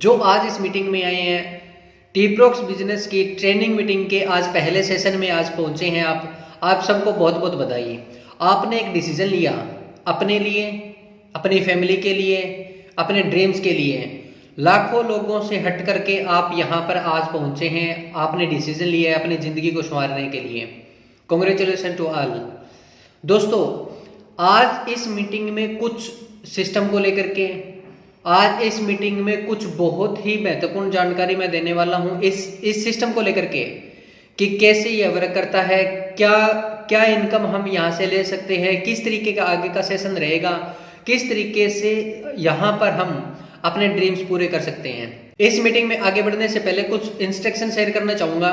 जो आज इस मीटिंग में आए हैं, टीप्रोक्स बिजनेस की ट्रेनिंग मीटिंग के आज पहले सेशन में आज पहुंचे हैं आप सबको बहुत बहुत बधाई। आपने एक डिसीजन लिया अपने लिए, अपनी फैमिली के लिए, अपने ड्रीम्स के लिए। लाखों लोगों से हट करके आप यहाँ पर आज पहुंचे हैं। आपने डिसीजन लिया है अपनी ज़िंदगी को संवारने के लिए। Congratulation to all. दोस्तों, आज इस मीटिंग में कुछ सिस्टम को लेकर के, आज इस मीटिंग में कुछ बहुत ही महत्वपूर्ण जानकारी मैं देने वाला हूं इस सिस्टम को लेकर के कि कैसे यह वर्क करता है, क्या इनकम हम यहां से ले सकते हैं, किस तरीके का आगे का सेशन रहेगा, किस तरीके से यहां पर हम अपने ड्रीम्स पूरे कर सकते हैं। इस मीटिंग में आगे बढ़ने से पहले कुछ इंस्ट्रक्शन शेयर करना चाहूंगा।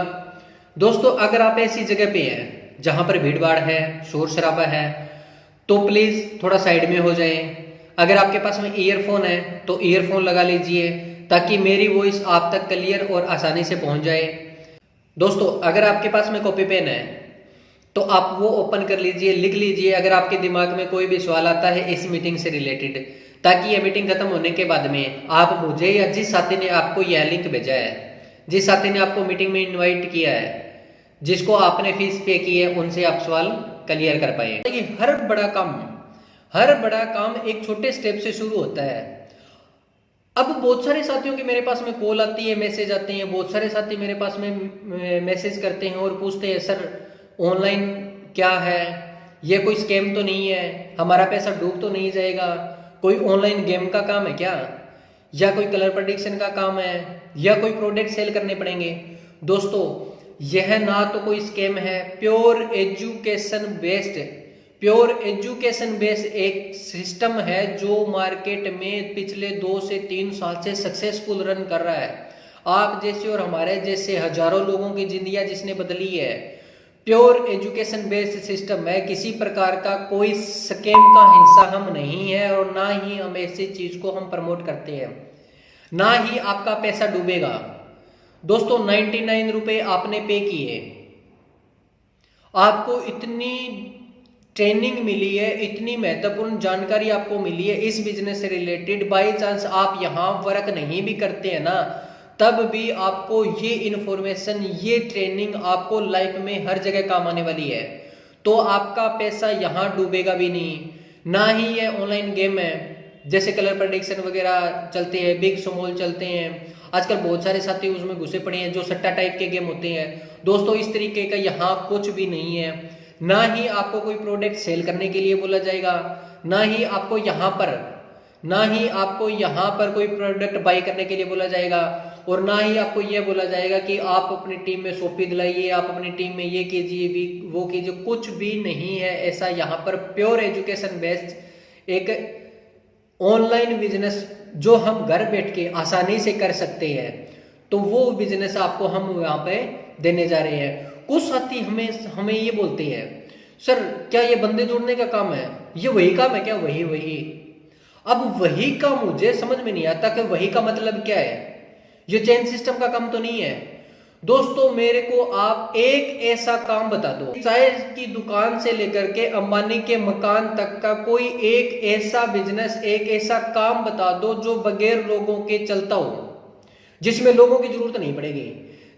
दोस्तों, अगर आप ऐसी जगह पे हैं जहां पर भीड़ भाड़ है, शोर शराबा है, तो प्लीज थोड़ा साइड में हो जाएं। अगर आपके पास में ईयरफोन है तो ईयरफोन लगा लीजिए ताकि मेरी वॉइस आप तक क्लियर और आसानी से पहुंच जाए। दोस्तों, अगर आपके पास में कॉपी पेन है तो आप वो ओपन कर लीजिए, लिख लीजिए अगर आपके दिमाग में कोई भी सवाल आता है इस मीटिंग से रिलेटेड, ताकि यह मीटिंग खत्म होने के बाद में आप मुझे या जिस साथी ने आपको यह लिंक भेजा है, जिस साथी ने आपको मीटिंग में इन्वाइट किया है, जिसको आपने फीस पे की है, उनसे आप सवाल क्लियर कर पाए। देखिए, हर बड़ा काम एक छोटे स्टेप से शुरू होता है। अब बहुत सारे साथियों की मेरे पास में कॉल आती है, मैसेज आते हैं, बहुत सारे साथी मेरे पास में मैसेज करते हैं और पूछते हैं, सर ऑनलाइन क्या है, ये कोई स्कैम तो नहीं है, हमारा पैसा डूब तो नहीं जाएगा, कोई ऑनलाइन गेम का काम है क्या, या कोई कलर प्रेडिक्शन का काम है, या कोई प्रोडक्ट सेल करने पड़ेंगे। दोस्तों, यह ना तो कोई स्कैम है, प्योर एजुकेशन बेस्ड एक सिस्टम है जो मार्केट में पिछले 2 से 3 साल से सक्सेसफुल रन कर रहा है। आप जैसे और हमारे जैसे हजारों लोगों की जिंदगियां जिसने बदली है। प्योर एजुकेशन बेस्ड सिस्टम है, किसी प्रकार का कोई स्कैम का हिस्सा हम नहीं है और ना ही हम ऐसी चीज को हम प्रमोट करते हैं, ना ही आपका पैसा डूबेगा। दोस्तों, 99 रुपए आपने पे किए, आपको इतनी ट्रेनिंग मिली है, इतनी महत्वपूर्ण जानकारी आपको मिली है इस बिजनेस से रिलेटेड। बाई चांस आप यहां वर्क नहीं भी करते हैं ना, तब भी आपको ये इंफॉर्मेशन, ये ट्रेनिंग आपको लाइफ में हर जगह काम आने वाली है। तो आपका पैसा यहां डूबेगा भी नहीं, ना ही ये ऑनलाइन गेम है जैसे कलर प्रेडिक्शन वगैरह चलते हैं, बिग स्मॉल चलते हैं। आजकल बहुत सारे साथी उसमें घुसे पड़े हैं जो सट्टा टाइप के गेम होते हैं। दोस्तों, इस तरीके का यहाँ कुछ भी नहीं है। ना ही आपको कोई प्रोडक्ट सेल करने के लिए बोला जाएगा, ना ही आपको यहाँ पर कोई प्रोडक्ट बाय करने के लिए बोला जाएगा, और ना ही आपको यह बोला जाएगा कि आप अपनी टीम में सोपी दिलाइए, आप अपनी टीम में ये कीजिए, वो कीजिए। कुछ भी नहीं है ऐसा। यहाँ पर प्योर एजुकेशन बेस्ड एक ऑनलाइन बिजनेस जो हम घर बैठ के आसानी से कर सकते हैं, तो वो बिजनेस आपको हम यहाँ पे देने जा रहे हैं। कुछ साथी हमें ये बोलते हैं, सर क्या ये बंदे जोड़ने का काम है, ये वही काम है क्या? वही। अब वही का मुझे समझ में नहीं आता कि वही का मतलब क्या है। ये चेन सिस्टम का काम तो नहीं है। दोस्तों, मेरे को आप एक ऐसा काम बता दो, चाय की दुकान से लेकर के अंबानी के मकान तक का कोई एक ऐसा बिजनेस, एक ऐसा काम बता दो जो बगैर लोगों के चलता हो, जिसमें लोगों की जरूरत नहीं पड़ेगी,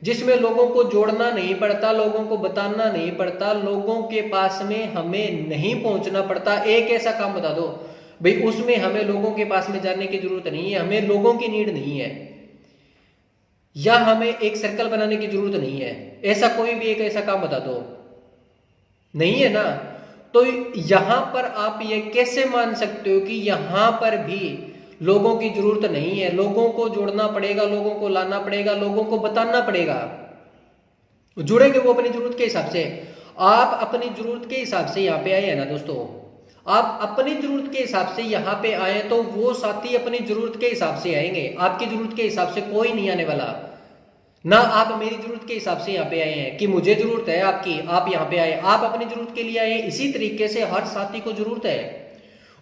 जिसमें लोगों को जोड़ना नहीं पड़ता, लोगों को बताना नहीं पड़ता, लोगों के पास में हमें नहीं पहुंचना पड़ता। एक ऐसा काम बता दो भाई, उसमें हमें लोगों के पास में जाने की जरूरत नहीं है, हमें लोगों की नीड नहीं है, या हमें एक सर्कल बनाने की जरूरत नहीं है। ऐसा कोई भी एक ऐसा काम बता दो। नहीं है ना? तो यहां पर आप ये कैसे मान सकते हो कि यहां पर भी लोगों की जरूरत नहीं है? लोगों को जोड़ना पड़ेगा, लोगों को लाना पड़ेगा, लोगों को बताना पड़ेगा। जुड़ेंगे वो अपनी जरूरत के हिसाब से। आप अपनी जरूरत के हिसाब से यहाँ पे आए हैं ना दोस्तों, आप अपनी जरूरत के हिसाब से यहाँ पे आए तो वो साथी अपनी जरूरत के हिसाब से आएंगे। आपकी जरूरत के हिसाब से कोई नहीं आने वाला। ना आप मेरी जरूरत के हिसाब से यहाँ पे आए हैं कि मुझे जरूरत है आपकी, आप यहाँ पे आए, आप अपनी जरूरत के लिए आए। इसी तरीके से हर साथी को जरूरत है,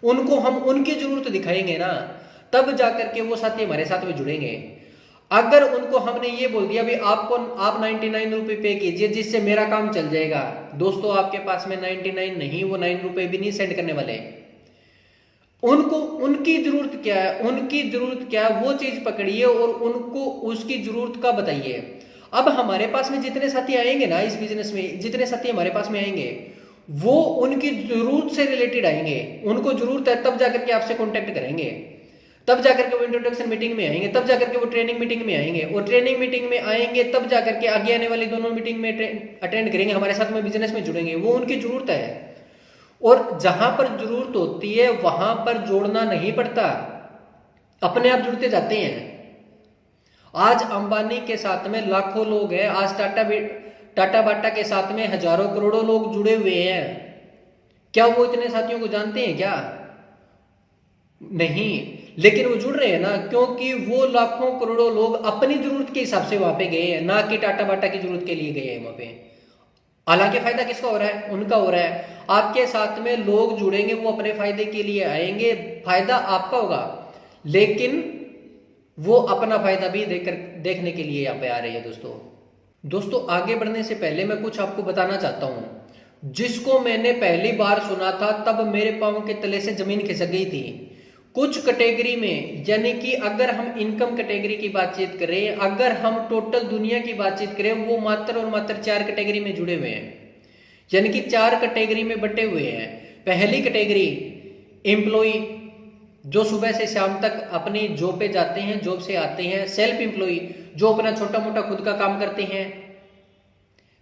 उनको हम उनकी जरूरत दिखाएंगे ना, तब जाकर के वो साथी हमारे साथ में जुड़ेंगे। अगर उनको हमने ये बोल दिया भाई आप 99 रुपए पे कीजिए जिससे मेरा काम चल जाएगा, दोस्तों आपके पास में 99 नहीं, वो 9 रुपए भी नहीं सेंड करने वाले। उनको उनकी जरूरत क्या है, उनकी जरूरत क्या है वो चीज पकड़िए और उनको उसकी जरूरत का बताइए। अब हमारे पास में जितने साथी आएंगे ना इस बिजनेस में, जितने साथी हमारे पास में आएंगे वो उनकी जरूरत से रिलेटेड आएंगे, उनको जरूरत है तब जाकर के आपसे कांटेक्ट करेंगे, तब जाकर के वो इंट्रोडक्शन मीटिंग में आएंगे, तब जाकर के वो ट्रेनिंग मीटिंग में आएंगे, और ट्रेनिंग मीटिंग में आएंगे तब जाकर के आगे आने वाली दोनों मीटिंग में अटेंड करेंगे, हमारे साथ में बिजनेस में जुड़ेंगे। वो उनकी जरूरत है, और जहां पर जरूरत होती है वहां पर जोड़ना नहीं पड़ता, अपने आप जुड़ते जाते हैं। आज अंबानी के साथ में लाखों लोग हैं, आज टाटा बाटा के साथ में हजारों करोड़ों लोग जुड़े हुए हैं। क्या वो इतने साथियों को जानते हैं क्या? नहीं, लेकिन वो जुड़ रहे हैं ना, क्योंकि वो लाखों करोड़ों लोग अपनी जरूरत के हिसाब से वहां पे गए हैं, ना कि टाटा बाटा की जरूरत के लिए गए हैं वहां पे। हालांकि फायदा किसका हो रहा है? उनका हो रहा है। आपके साथ में लोग जुड़ेंगे, वो अपने फायदे के लिए आएंगे, फायदा आपका होगा, लेकिन वो अपना फायदा भी देखने के लिए यहाँ पे आ रहे हैं। दोस्तों आगे बढ़ने से पहले मैं कुछ आपको बताना चाहता हूं, जिसको मैंने पहली बार सुना था तब मेरे पांव के तले से जमीन खिसक गई थी। कुछ कैटेगरी में, यानी कि अगर हम इनकम कैटेगरी की बातचीत करें, अगर हम टोटल दुनिया की बातचीत करें, वो मात्र और मात्र 4 कैटेगरी में जुड़े हुए हैं, यानी कि 4 कैटेगरी में बटे हुए हैं। पहली कैटेगरी एम्प्लॉय, जो सुबह से शाम तक अपनी जॉब पे जाते हैं, जॉब से आते हैं। सेल्फ एम्प्लॉय, जो अपना छोटा मोटा खुद का काम करते हैं,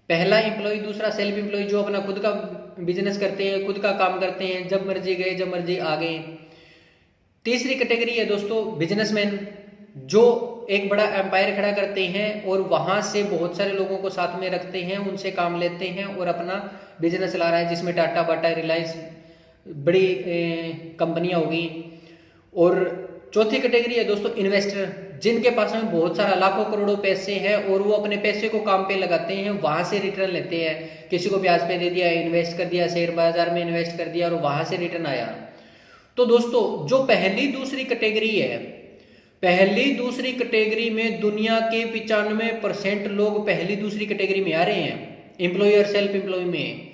पहला एम्प्लॉय। दूसरा सेल्फ एम्प्लॉय, जो अपना खुद का बिजनेस करते हैं, खुद का काम करते हैं, जब मर्जी गए जब मर्जी आ गए। तीसरी कैटेगरी है दोस्तों बिजनेसमैन, जो एक बड़ा एम्पायर खड़ा करते हैं और वहां से बहुत सारे लोगों को साथ में रखते हैं, उनसे काम लेते हैं और अपना बिजनेस चला रहा है, जिसमें टाटा बाटा, रिलायंस, बड़ी कंपनियां होगी। और चौथी कैटेगरी है दोस्तों इन्वेस्टर, जिनके पास में बहुत सारा लाखों करोड़ों पैसे हैं और वो अपने पैसे को काम पे लगाते हैं, वहां से रिटर्न लेते हैं। किसी को ब्याज पे दे दिया, इन्वेस्ट कर दिया, शेयर बाजार में इन्वेस्ट कर दिया और वहां से रिटर्न आया। तो दोस्तों जो पहली दूसरी कैटेगरी है, पहली दूसरी कैटेगरी में दुनिया के 95% लोग पहली दूसरी कैटेगरी में आ रहे हैं, एम्प्लॉय और सेल्फ एम्प्लॉय में।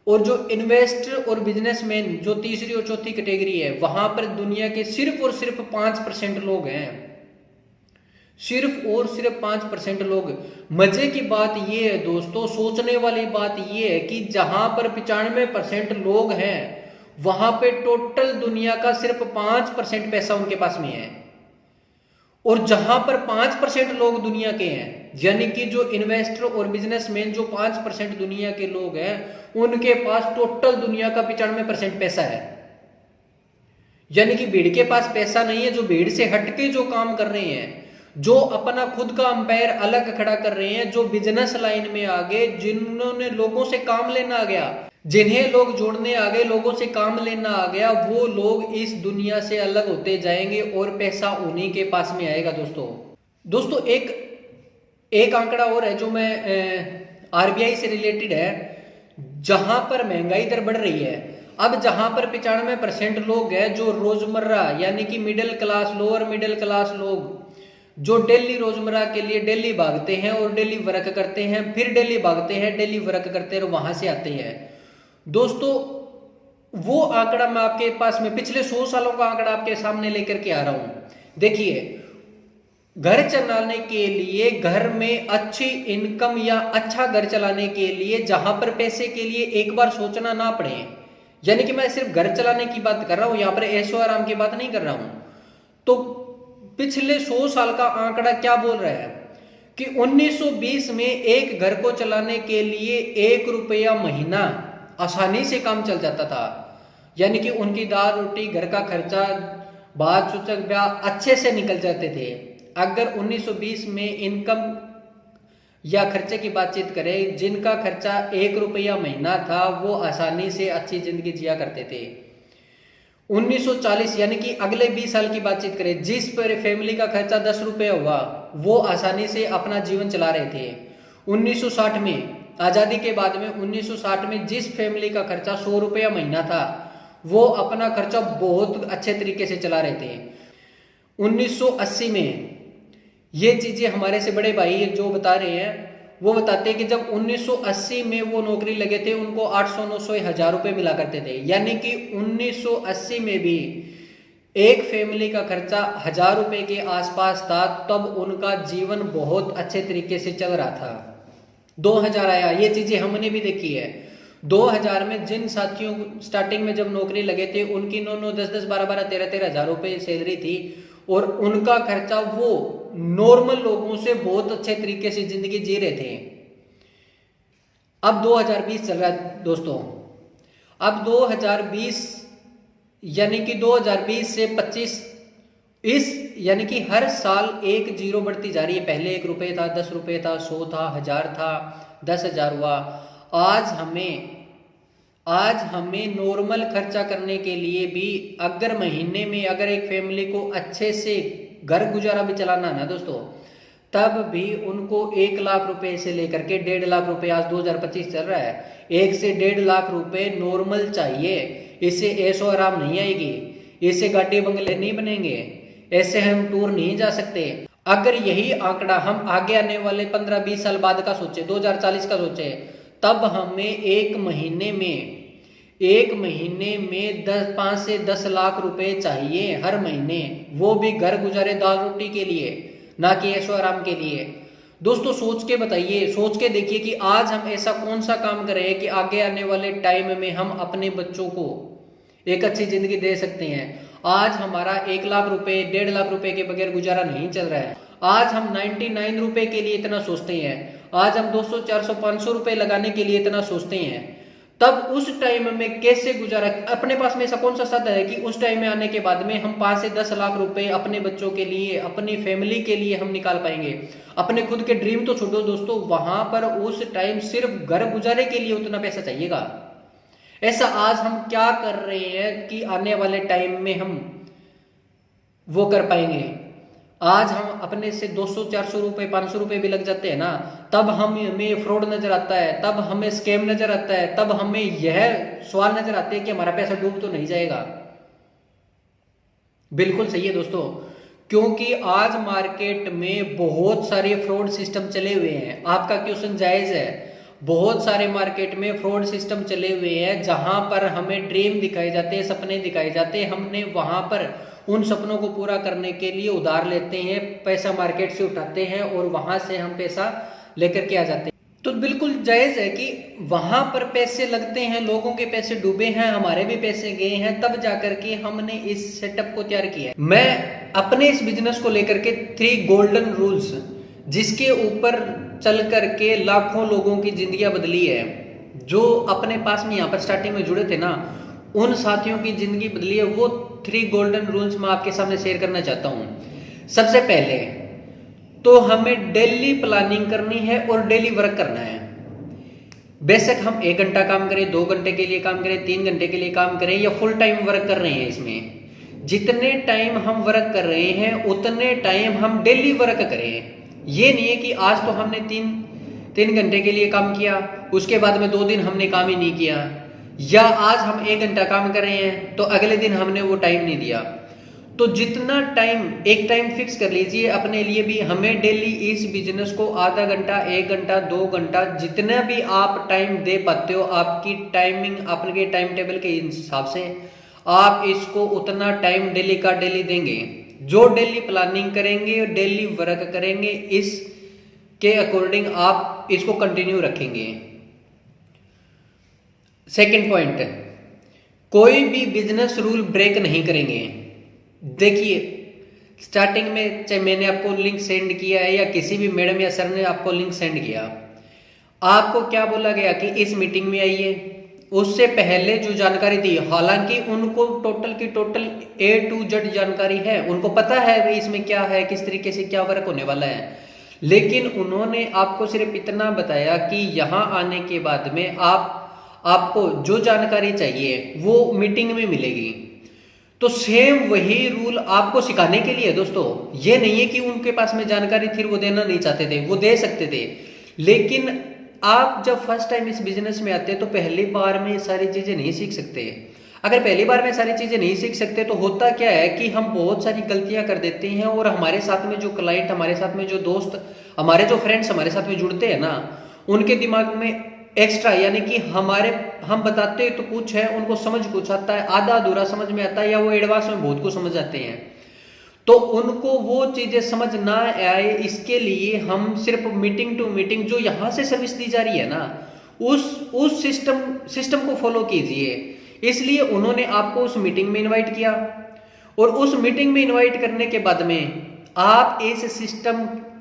और जो इन्वेस्टर और बिजनेसमैन, जो तीसरी और चौथी कैटेगरी है, वहां पर दुनिया के सिर्फ और सिर्फ 5% लोग हैं, सिर्फ और सिर्फ 5% लोग। मजे की बात यह है दोस्तों, सोचने वाली बात यह है कि जहां पर 95% लोग हैं, वहां पे टोटल दुनिया का सिर्फ 5% पैसा उनके पास में है। और जहां पर 5% लोग दुनिया के हैं, यानी कि जो इन्वेस्टर और बिजनेसमैन, जो 5% दुनिया के लोग हैं, उनके पास टोटल दुनिया का 95% पैसा है। यानी कि भीड़ के पास पैसा नहीं है, जो भीड़ से हटके जो काम कर रहे हैं, जो अपना खुद का अंपायर अलग खड़ा कर रहे हैं, जो बिजनेस लाइन में आ गए, जिन्होंने लोगों से काम लेना आ गया, जिन्हें लोग जोड़ने आ गए, लोगों से काम लेना आ गया, वो लोग इस दुनिया से अलग होते जाएंगे और पैसा उन्हीं के पास में आएगा। दोस्तों एक आंकड़ा और है जो मैं आरबीआई से रिलेटेड है, जहां पर महंगाई दर बढ़ रही है। अब जहां पर 95% लोग हैं जो रोजमर्रा, यानी कि middle class, lower middle class लोग, जो डेली रोजमर्रा के लिए डेली भागते हैं और डेली वर्क करते हैं, फिर डेली भागते हैं, डेली वर्क करते हैं और वहां से आते हैं। दोस्तों वो आंकड़ा मैं आपके पास में पिछले 100 सालों का आंकड़ा आपके सामने लेकर के आ रहा हूं। देखिए, घर चलाने के लिए, घर में अच्छी इनकम या अच्छा घर चलाने के लिए, जहां पर पैसे के लिए एक बार सोचना ना पड़े, यानी कि मैं सिर्फ घर चलाने की बात कर रहा हूं, यहां पर ऐशो आराम की बात नहीं कर रहा हूं। तो पिछले 100 साल का आंकड़ा क्या बोल रहा है कि 1920 में एक घर को चलाने के लिए 1 रुपया महीना आसानी से काम चल जाता था, यानी कि उनकी दाल रोटी, घर का खर्चा, बात सूचक ब्याह अच्छे से निकल जाते थे। अगर 1920 में इनकम या खर्चे की बातचीत करें, जिनका खर्चा 1 रुपया महीना था, वो आसानी से अच्छी जिंदगी जिया करते थे। 1940 यानी कि अगले 20 साल की बातचीत करें, जिस पर फैमिली का खर्चा 10 रुपये हुआ, वो आसानी से अपना जीवन चला रहे थे। 1960 में, आजादी के बाद में 1960 में जिस फैमिली का खर्चा 100 रुपया महीना था, वो अपना खर्चा बहुत अच्छे तरीके से चला रहे थे। 1980 में ये चीजें हमारे से बड़े भाई जो बता रहे हैं, वो बताते हैं कि जब 1980 में वो नौकरी लगे थे, उनको 800, 900, 1000 रुपए मिला करते थे। यानी कि 1980 में भी एक फैमिली का खर्चा 1000 रुपए के आसपास था, तब उनका जीवन बहुत अच्छे तरीके से चल रहा था। 2000 आया, ये चीजें हमने भी देखी है। 2000 में जिन साथियों स्टार्टिंग में जब नौकरी लगे थे, उनकी 9-9, 10-10, 12-12, 13-13 हजार रुपए सैलरी थी, और उनका खर्चा वो नॉर्मल लोगों से बहुत अच्छे तरीके से जिंदगी जी रहे थे। अब 2020 चल रहा है दोस्तों। अब 2020 यानी कि 2020 से 25 यानी कि हर साल एक जीरो बढ़ती जा रही है। पहले 1 रुपये था, 10 रुपये था, 100 था, 1000 था, 10,000 हुआ। आज हमें नॉर्मल खर्चा करने के लिए भी अगर महीने में अगर एक फैमिली को अच्छे से घर गुजारा भी चलाना है ना दोस्तों, तब भी उनको 1 लाख रुपए से लेकर के 1.5 लाख रुपए, आज 2025 चल रहा है, 1 से 1.5 लाख रुपए नॉर्मल चाहिए। इससे ऐशो आराम नहीं आएगी, इससे गाड़ी बंगले नहीं बनेंगे, ऐसे हम टूर नहीं जा सकते। अगर यही आंकड़ा हम आगे आने वाले 15-20 साल बाद का सोचे, 2040 का सोचे, तब हमें एक महीने में 5 से 10 लाख रुपए चाहिए हर महीने, वो भी घर गुजारे दाल रोटी के लिए, ना कि ऐशो आराम के लिए। दोस्तों सोच के बताइए, सोच के देखिए कि आज हम ऐसा कौन सा काम करें कि आगे आने वाले टाइम में हम अपने बच्चों को एक अच्छी जिंदगी दे सकते हैं। आज हमारा 1 लाख रुपए, 1.5 लाख रुपए के बगैर गुजारा नहीं चल रहा है। आज हम 99 रुपए के लिए इतना सोचते हैं, आज हम 200, 400, 500 रुपए लगाने के लिए इतना सोचते हैं। तब उस टाइम में कैसे गुजारा, अपने पास में ऐसा कौन सा साधन है कि उस टाइम में आने के बाद में हम 5 से 10 लाख रुपए अपने बच्चों के लिए, अपनी फैमिली के लिए हम निकाल पाएंगे। अपने खुद के ड्रीम तो छोड़ो दोस्तों, वहां पर उस टाइम सिर्फ घर गुजारे के लिए उतना पैसा चाहिएगा। ऐसा आज हम क्या कर रहे हैं कि आने वाले टाइम में हम वो कर पाएंगे। आज हम अपने से 200, 400 रुपए, 500 रुपए भी लग जाते हैं ना, तब हमें फ्रॉड नजर आता है, तब हमें स्कैम नजर आता है, तब हमें यह सवाल नजर आते हैं कि हमारा पैसा डूब तो नहीं जाएगा। बिल्कुल सही है दोस्तों, क्योंकि आज मार्केट में बहुत सारे फ्रॉड सिस्टम चले हुए हैं। आपका क्वेश्चन जायज है, बहुत सारे मार्केट में फ्रॉड सिस्टम चले हुए हैं, जहां पर हमें ड्रीम दिखाए जाते हैं, सपने दिखाए जाते हैं, हमने वहां पर उन सपनों को पूरा करने के लिए उधार लेते हैं, पैसा मार्केट से उठाते हैं और वहां से हम पैसा लेकर के आ जाते हैं। तो बिल्कुल जायज है कि वहां पर पैसे लगते हैं, लोगों के पैसे डूबे हैं, हमारे भी पैसे गए हैं, तब जाकर के हमने इस सेटअप को तैयार किया है। मैं अपने इस बिजनेस को लेकर के 3 गोल्डन रूल्स, जिसके ऊपर चल करके लाखों लोगों की जिंदगियां बदली है, जो अपने पास में यहाँ पर स्टार्टिंग में जुड़े थे ना, उन साथियों की जिंदगी बदली है, वो 3 गोल्डन रूल्स मैं आपके सामने शेयर करना चाहता हूं। सबसे पहले तो हमें डेली प्लानिंग करनी है और डेली वर्क करना है। बेशक हम 1 घंटा काम करें, 2 घंटे के लिए काम करें, 3 घंटे के लिए काम करें, या फुल टाइम वर्क कर रहे हैं, इसमें जितने टाइम हम वर्क कर रहे हैं उतने टाइम हम डेली वर्क करें। ये नहीं है कि आज तो हमने 3 घंटे के लिए काम किया, उसके बाद में 2 दिन हमने काम ही नहीं किया, या आज हम 1 घंटा काम कर रहे हैं तो अगले दिन हमने वो टाइम नहीं दिया। तो जितना टाइम, एक टाइम फिक्स कर लीजिए अपने लिए भी। हमें डेली इस बिजनेस को आधा घंटा, 1 घंटा, 2 घंटा, जितना भी आप टाइम दे पाते हो, आपकी टाइमिंग, आपके टाइम टेबल के हिसाब से आप इसको उतना टाइम डेली का डेली देंगे। जो डेली प्लानिंग करेंगे, डेली वर्क करेंगे, इसके अकॉर्डिंग आप इसको कंटिन्यू रखेंगे। सेकंड पॉइंट, कोई भी बिजनेस रूल ब्रेक नहीं करेंगे। देखिए स्टार्टिंग में, चाहे मैंने आपको लिंक सेंड किया है या किसी भी मैडम या सर ने आपको लिंक सेंड किया, आपको क्या बोला गया कि इस मीटिंग में आइए। उससे पहले जो जानकारी थी, हालांकि उनको टोटल की टोटल A to Z जानकारी है, उनको पता है भाई इसमें क्या है, किस तरीके से क्या वर्क होने वाला है, लेकिन उन्होंने आपको सिर्फ इतना बताया कि यहाँ आने के बाद में आपको जो जानकारी चाहिए वो मीटिंग में मिलेगी। तो सेम वही रूल आपको सिखाने के लिए दोस्तों। ये नहीं है कि उनके पास में जानकारी थी, वो देना नहीं चाहते थे, वो दे सकते थे, लेकिन आप जब फर्स्ट टाइम इस बिजनेस में आते हैं तो पहली बार में सारी चीजें नहीं सीख सकते। अगर पहली बार में सारी चीजें नहीं सीख सकते तो होता क्या है कि हम बहुत सारी गलतियां कर देते हैं, और हमारे साथ में जो क्लाइंट, हमारे साथ में जो दोस्त, हमारे जो फ्रेंड्स हमारे साथ में जुड़ते हैं ना, उनके दिमाग में एक्स्ट्रा, यानी कि हम बताते तो कुछ है, उनको समझ कुछ आता है, आधा अधूरा समझ में आता है, या वो एडवांस में बहुत कुछ समझ आते हैं, तो उनको वो चीजें समझ ना आए, इसके लिए हम सिर्फ मीटिंग टू मीटिंग जो यहां से सर्विस दी जा रही है ना, उस सिस्टम को फॉलो कीजिए। इसलिए उन्होंने आपको उस मीटिंग में इनवाइट किया, और उस मीटिंग में इनवाइट करने के बाद में आप इस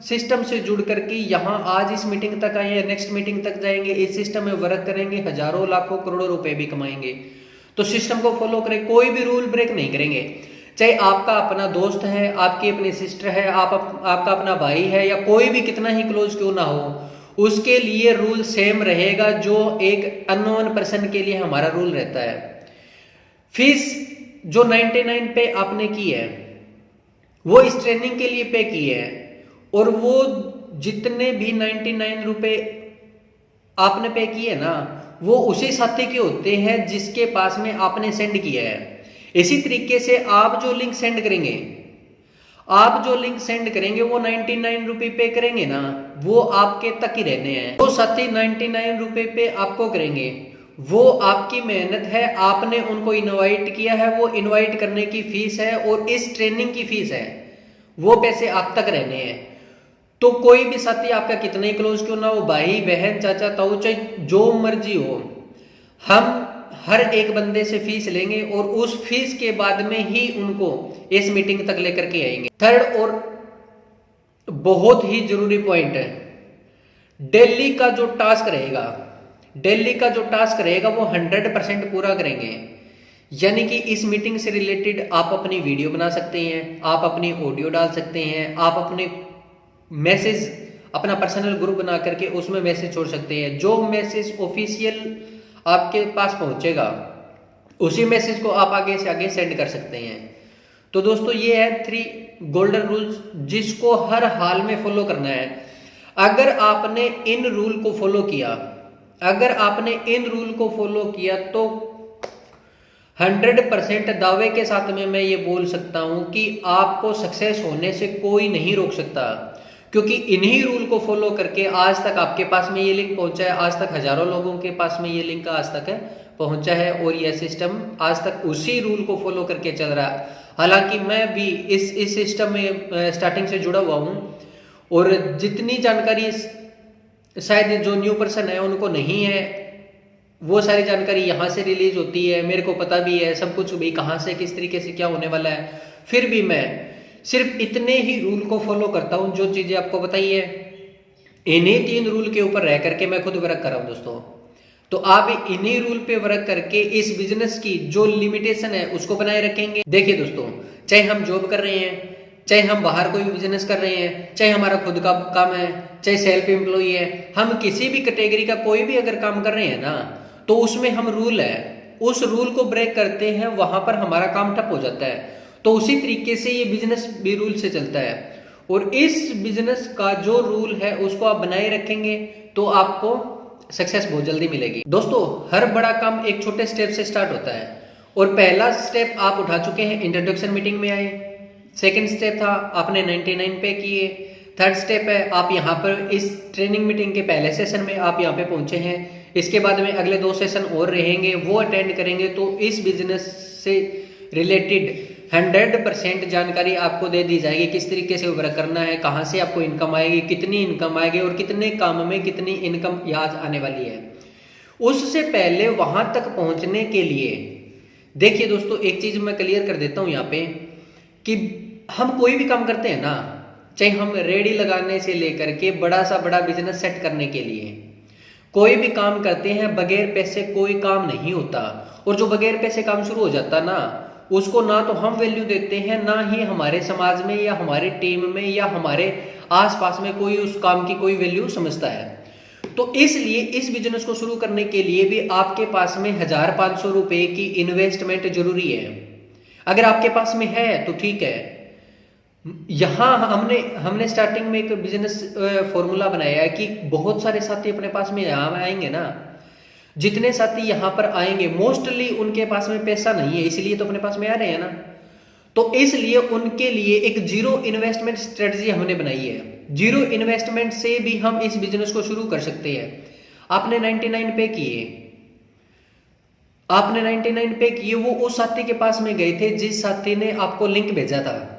सिस्टम से जुड़ करके यहाँ आज इस मीटिंग तक आए हैं, नेक्स्ट मीटिंग तक जाएंगे, इस सिस्टम में वर्क करेंगे, हजारों लाखों करोड़ों रुपए भी कमाएंगे। तो सिस्टम को फॉलो करें, कोई भी रूल ब्रेक नहीं करेंगे। चाहे आपका अपना दोस्त है, आपकी अपनी सिस्टर है, आपका अपना भाई है, या कोई भी कितना ही क्लोज क्यों ना हो, उसके लिए रूल सेम रहेगा जो एक अननोन पर्सन के लिए हमारा रूल रहता है। फीस जो 99 पे आपने की है वो इस ट्रेनिंग के लिए पे की है, और वो जितने भी 99 रुपए आपने पे किए ना, वो उसी साथी के होते हैं जिसके पास में आपने सेंड किया है। इसी तरीके से आप जो लिंक सेंड करेंगे वो 99 रुपए पे करेंगे ना, वो आपके तक ही रहने हैं। वो साथी 99 रुपए पे आपको करेंगे, वो आपकी मेहनत है, आपने उनको इनवाइट किया है, वो इनवाइट करने की फीस है, और इस ट्रेनिंग की फीस है, वो पैसे आप तक रहने हैं। तो कोई भी साथी आपका कितना ही क्लोज क्यों ना हो, भाई बहन चाचा ताऊ चाहे जो मर्जी हो, हम हर एक बंदे से फीस लेंगे, और उस फीस के बाद में ही उनको इस मीटिंग तक लेकर के आएंगे। थर्ड और बहुत ही जरूरी पॉइंट है, दिल्ली का जो टास्क रहेगा वो 100% पूरा करेंगे। यानी कि इस मीटिंग से रिलेटेड आप अपनी वीडियो बना सकते हैं, आप अपनी ऑडियो डाल सकते हैं, आप अपने मैसेज अपना पर्सनल ग्रुप बना करके उसमें मैसेज छोड़ सकते हैं। जो मैसेज ऑफिशियल आपके पास पहुंचेगा उसी मैसेज को आप आगे से आगे सेंड कर सकते हैं। तो दोस्तों ये है 3 गोल्डन रूल्स जिसको हर हाल में फॉलो करना है। अगर आपने इन रूल को फॉलो किया तो 100% दावे के साथ में मैं ये बोल सकता हूं कि आपको सक्सेस होने से कोई नहीं रोक सकता, क्योंकि इन्हीं रूल को फॉलो करके आज तक आपके पास में ये लिंक पहुंचा है, आज तक हजारों लोगों के पास में ये लिंक आज तक पहुंचा है, और यह सिस्टम आज तक उसी रूल को फॉलो करके चल रहा है। हालांकि मैं भी इस सिस्टम में स्टार्टिंग से जुड़ा हुआ हूं, और जितनी जानकारी शायद जो न्यू पर्सन है उनको नहीं है, वो सारी जानकारी यहाँ से रिलीज होती है, मेरे को पता भी है सब कुछ भी, कहाँ से किस तरीके से क्या होने वाला है। फिर भी मैं सिर्फ इतने ही रूल को फॉलो करता हूँ जो चीजें आपको बताई है, इन्हीं 3 रूल के ऊपर रह करके मैं खुद वर्क कर रहा हूँ दोस्तों। तो आप इन्हीं रूल पे वर्क करके इस बिजनेस की जो लिमिटेशन है उसको बनाए रखेंगे। देखिए दोस्तों, चाहे हम जॉब कर रहे हैं, चाहे हम बाहर कोई भी बिजनेस कर रहे हैं, चाहे हमारा खुद का काम है, चाहे सेल्फ एम्प्लॉय है, हम किसी भी कैटेगरी का कोई भी अगर काम कर रहे हैं ना, तो उसमें हम उस रूल को ब्रेक करते हैं, वहां पर हमारा काम ठप हो जाता है। तो उसी तरीके से ये बिजनेस भी रूल से चलता है, और इस बिजनेस का जो रूल है उसको आप बनाए रखेंगे तो आपको सक्सेस बहुत जल्दी मिलेगी। दोस्तों, हर बड़ा काम एक छोटे स्टेप से स्टार्ट होता है, और पहला स्टेप आप उठा चुके हैं, इंट्रोडक्शन मीटिंग में आए। सेकंड स्टेप था आपने 99 पे किए। थर्ड स्टेप है आप यहाँ पर इस ट्रेनिंग मीटिंग के पहले सेशन में आप यहाँ पे पहुंचे हैं। इसके बाद में अगले 2 सेशन और रहेंगे, वो अटेंड करेंगे, तो इस बिजनेस से रिलेटेड 100% जानकारी आपको दे दी जाएगी, किस तरीके से वर्क करना है, कहाँ से आपको इनकम आएगी, कितनी इनकम आएगी, और कितने काम में कितनी इनकम आज आने वाली है। उससे पहले वहां तक पहुंचने के लिए देखिए दोस्तों, एक चीज मैं क्लियर कर देता हूं यहाँ पे कि हम कोई भी काम करते हैं ना, चाहे हम रेडी लगाने से लेकर के बड़ा बिजनेस सेट करने के लिए कोई भी काम करते हैं, बगैर पैसे कोई काम नहीं होता। और जो बगैर पैसे काम शुरू हो जाता ना, उसको ना तो हम वैल्यू देते हैं, ना ही हमारे समाज में या हमारे टीम में या हमारे आसपास में कोई उस काम की कोई वैल्यू समझता है। तो इसलिए इस बिजनेस को शुरू करने के लिए भी आपके पास में 1500 रुपए की इन्वेस्टमेंट जरूरी है। अगर आपके पास में है तो ठीक है। यहां हमने स्टार्टिंग में एक बिजनेस फॉर्मूला बनाया है कि बहुत सारे साथी अपने पास में यहां आएंगे ना, जितने साथी यहां पर आएंगे मोस्टली उनके पास में पैसा नहीं है, इसलिए तो अपने पास में आ रहे हैं ना। तो इसलिए उनके लिए एक जीरो इन्वेस्टमेंट स्ट्रेटजी हमने बनाई है। जीरो इन्वेस्टमेंट से भी हम इस बिजनेस को शुरू कर सकते हैं। आपने 99 पे किए, आपने 99 पे किए, वो उस साथी के पास में गए थे जिस साथी ने आपको लिंक भेजा था।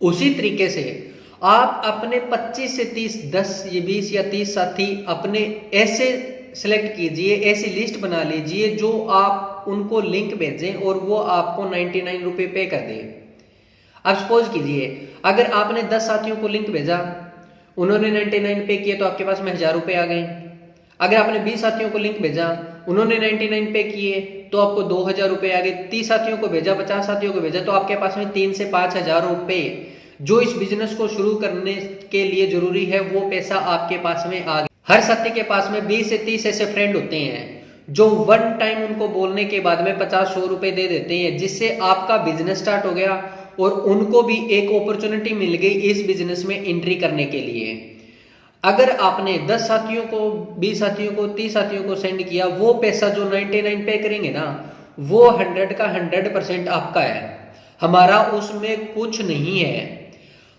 उसी तरीके से आप अपने 25 से 30, 10 या 20 या 30 साथी अपने ऐसे सिलेक्ट कीजिए, ऐसी लिस्ट बना लीजिए जो आप उनको लिंक भेजें और वो आपको 99 रुपये पे कर दे। अब सपोज कीजिए अगर आपने 10 साथियों को लिंक भेजा, उन्होंने 99 पे किए तो आपके पास में 1000 रुपये आ गए। अगर आपने 20 साथियों को लिंक भेजा, उन्होंने 99 पे किए तो आपको 2000 रुपये आ गए। 30 साथियों को भेजा, 50 साथियों को भेजा तो आपके पास में 3 से 5000 रुपये जो इस बिजनेस को शुरू करने के लिए जरूरी है वो पैसा आपके पास में आ गया। हर साथी के पास में 20 से 30 ऐसे फ्रेंड होते हैं जो वन टाइम उनको बोलने के बाद में 50-100 रुपए दे देते हैं, जिससे आपका बिजनेस स्टार्ट हो गया और उनको भी एक अपॉर्चुनिटी मिल गई इस बिजनेस में एंट्री करने के लिए। अगर आपने 10 साथियों को, 20 साथियों को, 30 साथियों को सेंड किया, वो पैसा जो 99 पे करेंगे ना, वो 100 का 100% आपका है, हमारा उसमें कुछ नहीं है।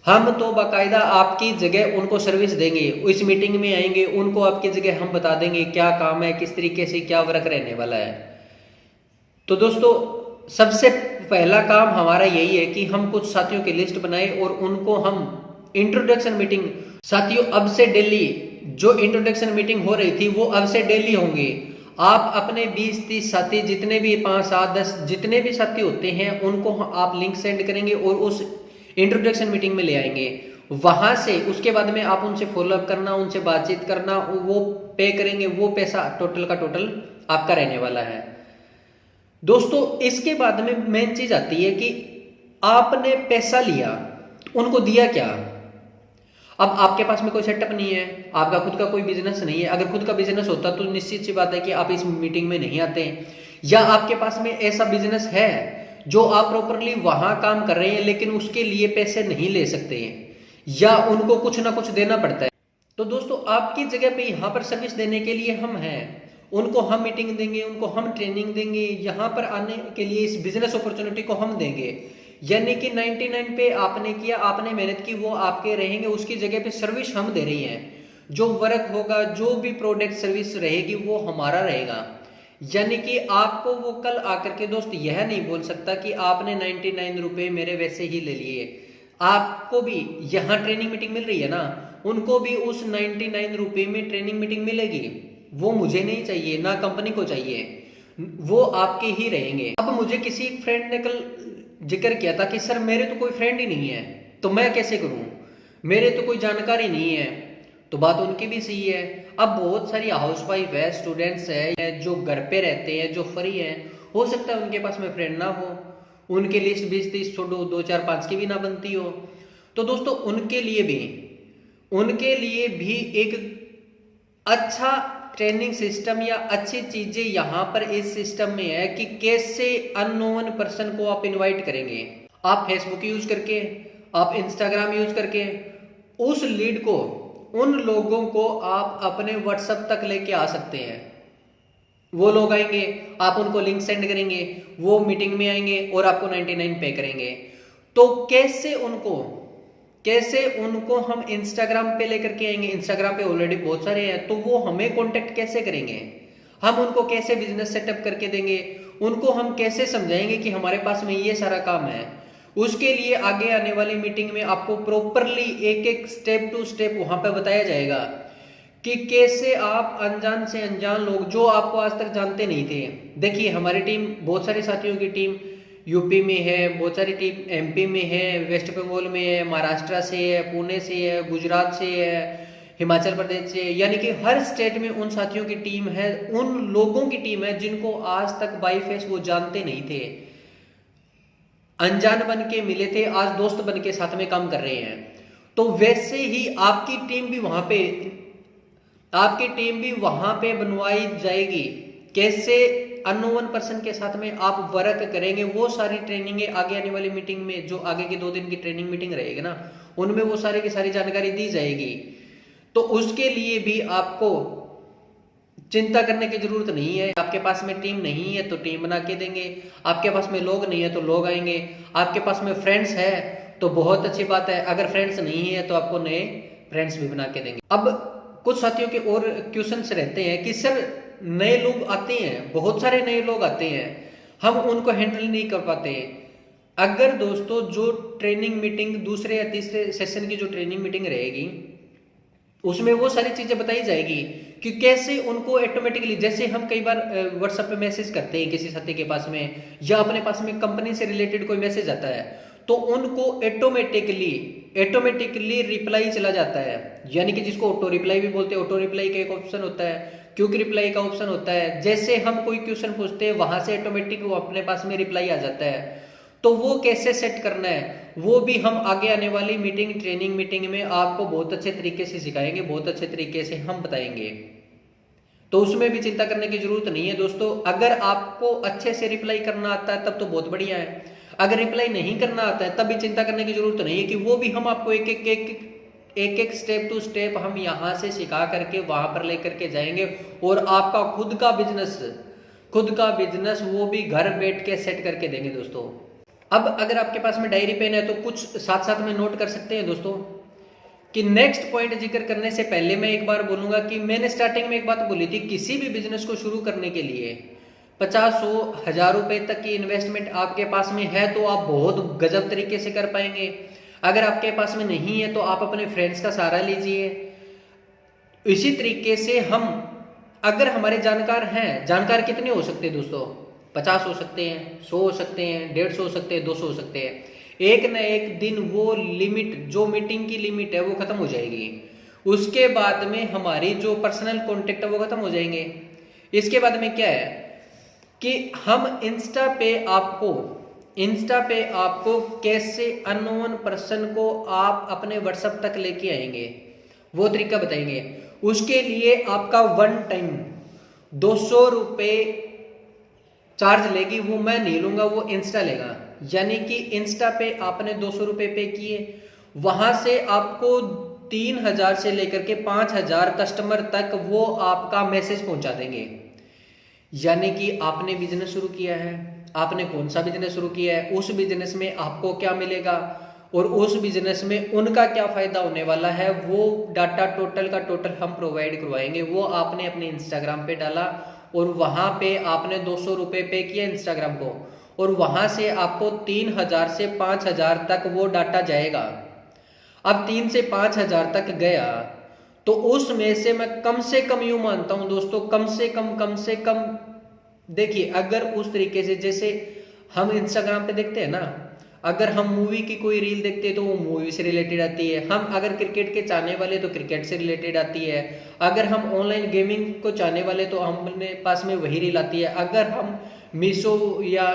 हम तो बाकायदा आपकी जगह उनको सर्विस देंगे, इस मीटिंग में आएंगे, उनको आपकी जगह हम बता देंगे क्या काम है, किस तरीके से क्या वर्क रहने वाला है। तो दोस्तों सबसे पहला काम हमारा यही है कि हम कुछ साथियों की लिस्ट बनाए और उनको हम इंट्रोडक्शन मीटिंग, साथियों अब से डेली जो इंट्रोडक्शन मीटिंग हो रही थी वो अब से डेली होंगे। आप अपने 20-30 साथी, जितने भी 5, 7, 10 जितने भी साथी होते हैं उनको आप लिंक सेंड करेंगे और उस इंट्रोडक्शन मीटिंग में ले आएंगे। वहां से उसके बाद में आप उनसे फॉलोअप करना, उनसे बातचीत करना, वो पे करेंगे, वो पैसा टोटल का टोटल आपका रहने वाला है। दोस्तों इसके बाद में मेन चीज आती है कि आपने पैसा लिया, उनको दिया क्या। अब आपके पास में कोई सेटअप नहीं है, आपका खुद का कोई बिजनेस नहीं है। अगर खुद का बिजनेस होता तो निश्चित सी बात है कि आप इस मीटिंग में नहीं आते, या आपके पास में ऐसा बिजनेस है जो आप प्रॉपरली वहां काम कर रहे हैं लेकिन उसके लिए पैसे नहीं ले सकते हैं, या उनको कुछ ना कुछ देना पड़ता है। तो दोस्तों आपकी जगह पे यहाँ पर सर्विस देने के लिए हम हैं, उनको हम मीटिंग देंगे, उनको हम ट्रेनिंग देंगे, यहाँ पर आने के लिए इस बिजनेस अपॉर्चुनिटी को हम देंगे। यानी कि 99 पे आपने किया, आपने मेहनत की, वो आपके रहेंगे, उसकी जगह पे सर्विस हम दे रही हैं। जो वर्क होगा, जो भी प्रोडक्ट सर्विस रहेगी वो हमारा रहेगा। यानी कि आपको वो कल आकर के दोस्त यह नहीं बोल सकता कि आपने 99 रुपए मेरे वैसे ही ले लिए। आपको भी यहाँ ट्रेनिंग मीटिंग मिल रही है ना, उनको भी उस 99 रुपए में ट्रेनिंग मीटिंग मिलेगी। वो मुझे नहीं चाहिए, ना कंपनी को चाहिए, वो आपके ही रहेंगे। अब मुझे किसी फ्रेंड ने कल जिक्र किया था कि सर मेरे तो कोई फ्रेंड ही नहीं है, तो मैं कैसे करूं, मेरे तो कोई जानकारी नहीं है। तो बात उनकी भी सही है। अब बहुत सारी हाउसवाइफ है, स्टूडेंट्स है, जो घर पे रहते हैं, जो फ्री हैं, हो सकता है उनके पास में फ्रेंड ना हो, उनकी लिस्ट 20-30 छोड़ो 2-4-5 की भी ना बनती हो। तो दोस्तों उनके लिए भी एक अच्छा ट्रेनिंग सिस्टम या अच्छी चीजें यहाँ पर इस सिस्टम में है कि कैसे अननोन पर्सन को आप इनवाइट करेंगे। आप फेसबुक यूज करके, आप इंस्टाग्राम यूज करके उस लीड को, उन लोगों को आप अपने व्हाट्सएप तक लेके आ सकते हैं। वो लोग आएंगे, आप उनको लिंक सेंड करेंगे, वो मीटिंग में आएंगे और आपको 99 पे करेंगे। तो कैसे उनको हम इंस्टाग्राम पे लेकर के आएंगे। इंस्टाग्राम पे ऑलरेडी बहुत सारे हैं, तो वो हमें कांटेक्ट कैसे करेंगे, हम उनको कैसे बिजनेस सेटअप करके देंगे, उनको हम कैसे समझाएंगे कि हमारे पास में ये सारा काम है। उसके लिए आगे आने वाली मीटिंग में आपको प्रॉपरली एक स्टेप टू स्टेप वहां पे बताया जाएगा कि कैसे आप अनजान से अनजान लोग जो आपको आज तक जानते नहीं थे। देखिए हमारी टीम, बहुत सारे साथियों की टीम यूपी में है, बहुत सारी टीम एमपी में है, वेस्ट बंगाल में है, महाराष्ट्र से है, पुणे से है, गुजरात से है, हिमाचल प्रदेश से, यानी कि हर स्टेट में उन साथियों की टीम है, उन लोगों की टीम है जिनको आज तक बाई फेस वो जानते नहीं थे, अनजान बन के मिले थे, आज दोस्त बन के साथ में काम कर रहे हैं। तो वैसे ही आपकी टीम भी वहां पे बनवाई जाएगी। कैसे अननोन पर्सन के साथ में आप वर्क करेंगे, वो सारी ट्रेनिंग आगे आने वाली मीटिंग में, जो आगे की 2 दिन की ट्रेनिंग मीटिंग रहेगी ना, उनमें वो सारी की सारी जानकारी दी जाएगी। तो उसके लिए भी आपको चिंता करने की जरूरत नहीं है। आपके पास में टीम नहीं है तो टीम बना के देंगे, आपके पास में लोग नहीं है तो लोग आएंगे, आपके पास में फ्रेंड्स है तो बहुत अच्छी बात है, अगर फ्रेंड्स नहीं है तो आपको नए फ्रेंड्स भी बना के देंगे। अब कुछ साथियों के और क्वेश्चंस रहते हैं कि सर नए लोग आते हैं, बहुत सारे नए लोग आते हैं, हम उनको हैंडल नहीं कर पाते। अगर दोस्तों जो ट्रेनिंग मीटिंग दूसरे या तीसरे सेशन की जो ट्रेनिंग मीटिंग रहेगी उसमें वो सारी चीजें बताई जाएगी कि कैसे उनको ऑटोमेटिकली, जैसे हम कई बार व्हाट्सएप पे मैसेज करते हैं किसी साथी के पास में या अपने पास में कंपनी से रिलेटेड कोई मैसेज आता है तो उनको ऑटोमेटिकली रिप्लाई चला जाता है, यानी कि जिसको ऑटो रिप्लाई भी बोलते हैं। ऑटो रिप्लाई का एक ऑप्शन होता है, क्विक रिप्लाई का ऑप्शन होता है। जैसे हम कोई क्वेश्चन पूछते हैं वहां से ऑटोमेटिक वो अपने पास में रिप्लाई आ जाता है। तो वो कैसे सेट करना है वो भी हम आगे आने वाली मीटिंग, ट्रेनिंग मीटिंग में आपको बहुत अच्छे तरीके से सिखाएंगे, बहुत अच्छे तरीके से हम बताएंगे। तो उसमें भी चिंता करने की जरूरत नहीं है दोस्तों। अगर आपको अच्छे से रिप्लाई करना आता है तब तो बहुत बढ़िया है, अगर रिप्लाई नहीं करना आता है तब भी चिंता करने की जरूरत नहीं है, कि वो भी हम आपको एक स्टेप टू स्टेप हम यहाँ से सिखा करके वहां पर लेकर के जाएंगे और आपका खुद का बिजनेस वो भी घर बैठ के सेट करके देंगे दोस्तों। अब अगर आपके पास में डायरी पेन है तो कुछ साथ साथ में नोट कर सकते हैं दोस्तों कि नेक्स्ट पॉइंट जिक्र करने से पहले मैं एक बार बोलूंगा कि मैंने स्टार्टिंग में एक बात बोली थी, किसी भी बिजनेस को शुरू करने के लिए 50-100-1000 रुपए तक की इन्वेस्टमेंट आपके पास में है तो आप बहुत गजब तरीके से कर पाएंगे। अगर आपके पास में नहीं है तो आप अपने फ्रेंड्स का सहारा लीजिए। इसी तरीके से हम, अगर हमारे जानकार हैं, जानकार कितने हो सकते हैं दोस्तों, 50 हो सकते हैं, 100 हो सकते हैं, 150 हो सकते हैं, 200 हो सकते हैं। एक न एक दिन वो लिमिट, जो मीटिंग की लिमिट है वो खत्म हो जाएगी। उसके बाद में हमारी जो पर्सनल कॉन्टेक्ट है वो खत्म हो जाएंगे। इसके बाद में क्या है कि हम इंस्टा पे आपको कैसे अननोन पर्सन को आप अपने व्हाट्सएप तक लेके आएंगे वो तरीका बताएंगे। उसके लिए आपका वन टाइम 200 रुपए चार्ज लेगी, वो मैं नहीं लूंगा, वो इंस्टा लेगा। यानी कि इंस्टा पे आपने 200 रुपए पे किए, वहां से आपको 3000 से लेकर के 5000 कस्टमर तक वो आपका मैसेज पहुंचा देंगे। यानी कि आपने बिजनेस शुरू किया है, आपने कौन सा बिजनेस शुरू किया है, उस बिजनेस में आपको क्या मिलेगा और उस बिजनेस में उनका क्या फायदा होने वाला है, वो डाटा टोटल का टोटल हम प्रोवाइड करवाएंगे। वो आपने अपने इंस्टाग्राम पे डाला और वहां पे आपने 200 रुपए पे किया इंस्टाग्राम को, और वहां से आपको 3000 से 5000 तक वो डाटा जाएगा। अब 3 से 5000 तक गया तो उसमें से मैं कम से कम यूं मानता हूं दोस्तों, कम से कम देखिए, अगर उस तरीके से जैसे हम इंस्टाग्राम पे देखते हैं ना, अगर हम मूवी की कोई रील देखते हैं तो वो मूवी से रिलेटेड आती है, हम अगर क्रिकेट के चाहने वाले तो क्रिकेट से रिलेटेड आती है, अगर हम ऑनलाइन गेमिंग को चाहने वाले तो हमारे पास में वही रील आती है, अगर हम मीशो या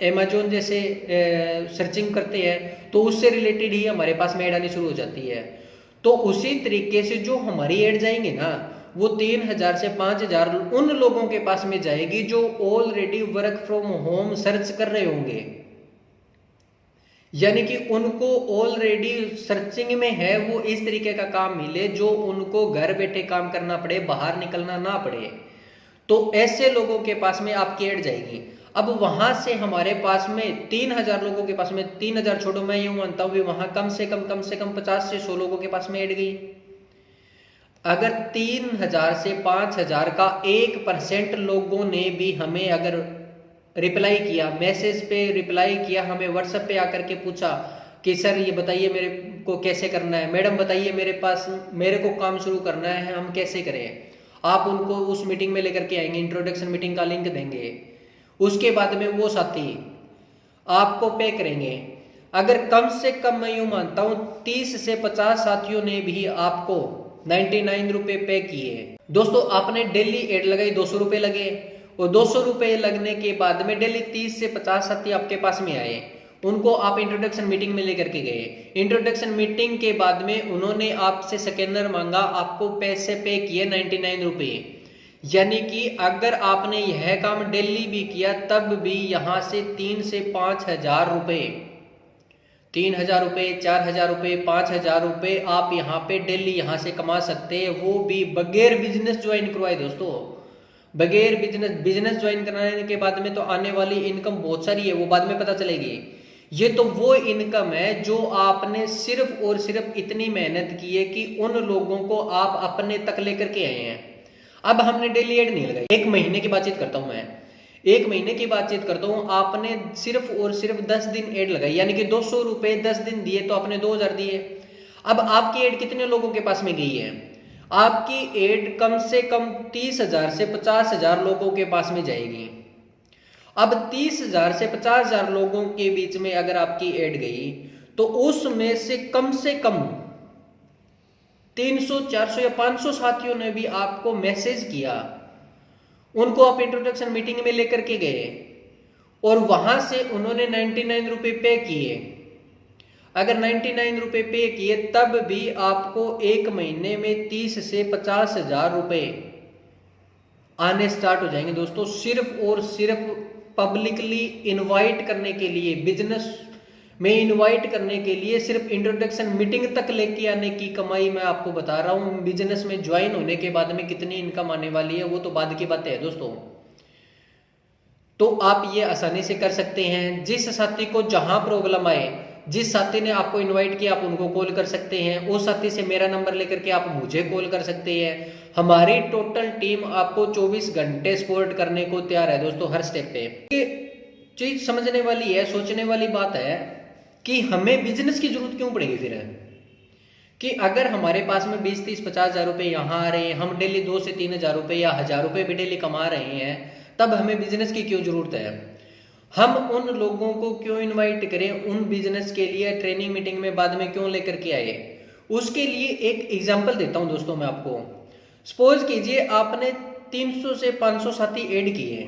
अमेजोन जैसे सर्चिंग करते हैं तो उससे रिलेटेड ही हमारे पास में ऐड आनी शुरू हो जाती है। तो उसी तरीके से जो हमारी ऐड जाएंगे ना, वो 3000 से 5000 उन लोगों के पास में जाएगी जो already work from home search कर रहे होंगे। यानी कि उनको ऑलरेडी सर्चिंग में है वो इस तरीके का काम मिले जो उनको घर बैठे काम करना पड़े, बाहर निकलना ना पड़े। तो ऐसे लोगों के पास में आपकी ऐड जाएगी। अब वहां से हमारे पास में 3000 लोगों के पास में, 3000 छोड़ो, मैं यूं मानता हूं वहां कम से कम 50 से 100 लोगों के पास में ऐड गई। अगर 3000 से 5000 का 1% लोगों ने भी हमें अगर रिप्लाई किया, मैसेज पे रिप्लाई किया, हमें व्हाट्सएप पे आकर के पूछा कि सर ये बताइए मेरे को कैसे करना है, मैडम बताइए मेरे को काम शुरू करना है, हम कैसे करें, आप उनको उस मीटिंग में लेकर के आएंगे, इंट्रोडक्शन मीटिंग का लिंक देंगे। उसके बाद में वो साथी आपको पे करेंगे। अगर कम से कम मैं यूं मानता हूं 30 से 50 साथियों ने भी आपको 99 रुपए पे किए। दोस्तों आपने डेली एड लगाई, 200 रुपए लगे, और 200 रुपए लगने के बाद में डेली 30 से 50 साथी आपके पास में आए, उनको आप इंट्रोडक्शन मीटिंग में लेकर के गए। इंट्रोडक्शन मीटिंग के बाद में उन्होंने आपसे स्कैनर मांगा, आपको पैसे पे किए 99 रुपए। यानी कि अगर आपने यह काम डेली भी किया तब भी यहां से 3 से 5000 रुपए, 3000 रुपए, 4000 रुपए, 5000 रुपए आप यहाँ पे डेली यहां से कमा सकते हैं, वो भी बगैर बिजनेस ज्वाइन करवाए। दोस्तों बगैर बिजनेस ज्वाइन कराने के बाद में तो आने वाली इनकम बहुत सारी है, वो बाद में पता चलेगी। ये तो वो इनकम है जो आपने सिर्फ और सिर्फ इतनी मेहनत की है कि उन लोगों को आप अपने तक लेकर के आए हैं। अब हमने डेली एड नहीं लगाई, एक महीने की बातचीत करता हूं मैं, एक महीने की बातचीत करता हूं, आपने सिर्फ और सिर्फ 10 दिन एड लगाई, यानी कि 200 रुपए 10 दिन दिए तो आपने 2000 दिए। अब आपकी एड कितने लोगों के पास में गई है? आपकी एड कम से कम 30,000 से 50,000 लोगों के पास में जाएगी। अब 30,000 से 50,000 लोगों के बीच में अगर आपकी एड गई तो उसमें से कम 300, 400 या 500 साथियों ने भी आपको मैसेज किया, उनको आप इंट्रोडक्शन मीटिंग में लेकर के गए और वहां से उन्होंने 99 रुपए पे किए। अगर 99 रुपए पे किए तब भी आपको एक महीने में 30 से 50,000 रुपए आने स्टार्ट हो जाएंगे दोस्तों, सिर्फ और सिर्फ पब्लिकली इनवाइट करने के लिए, बिजनेस में इनवाइट करने के लिए, सिर्फ इंट्रोडक्शन मीटिंग तक लेके आने की कमाई मैं आपको बता रहा हूं। बिजनेस में ज्वाइन होने के बाद में कितनी इनकम आने वाली है वो तो बाद की बातें है दोस्तों। तो आप ये आसानी से कर सकते हैं। जिस साथी को जहां प्रॉब्लम आए, जिस साथी ने आपको इनवाइट किया आप उनको कॉल कर सकते हैं, उस साथी से मेरा नंबर लेकर के आप मुझे कॉल कर सकते हैं। हमारी टोटल टीम आपको 24 घंटे सपोर्ट करने को तैयार है दोस्तों, हर स्टेप पे। ये चीज समझने वाली है, सोचने वाली बात है कि हमें बिजनेस की जरूरत क्यों पड़ेगी फिर, कि अगर हमारे पास में 20, 30, 50,000 रुपए यहाँ आ रहे हैं, हम डेली 2 से 3,000 रुपए या 1,000 रुपए भी डेली कमा रहे हैं, तब हमें बिजनेस की क्यों जरूरत है? हम उन लोगों को क्यों इनवाइट करें, उन बिजनेस के लिए ट्रेनिंग मीटिंग में बाद में क्यों लेकर के आए? उसके लिए एक एग्जांपल देता हूं दोस्तों मैं आपको। सपोज कीजिए आपने 300 से 500 साथी ऐड किए,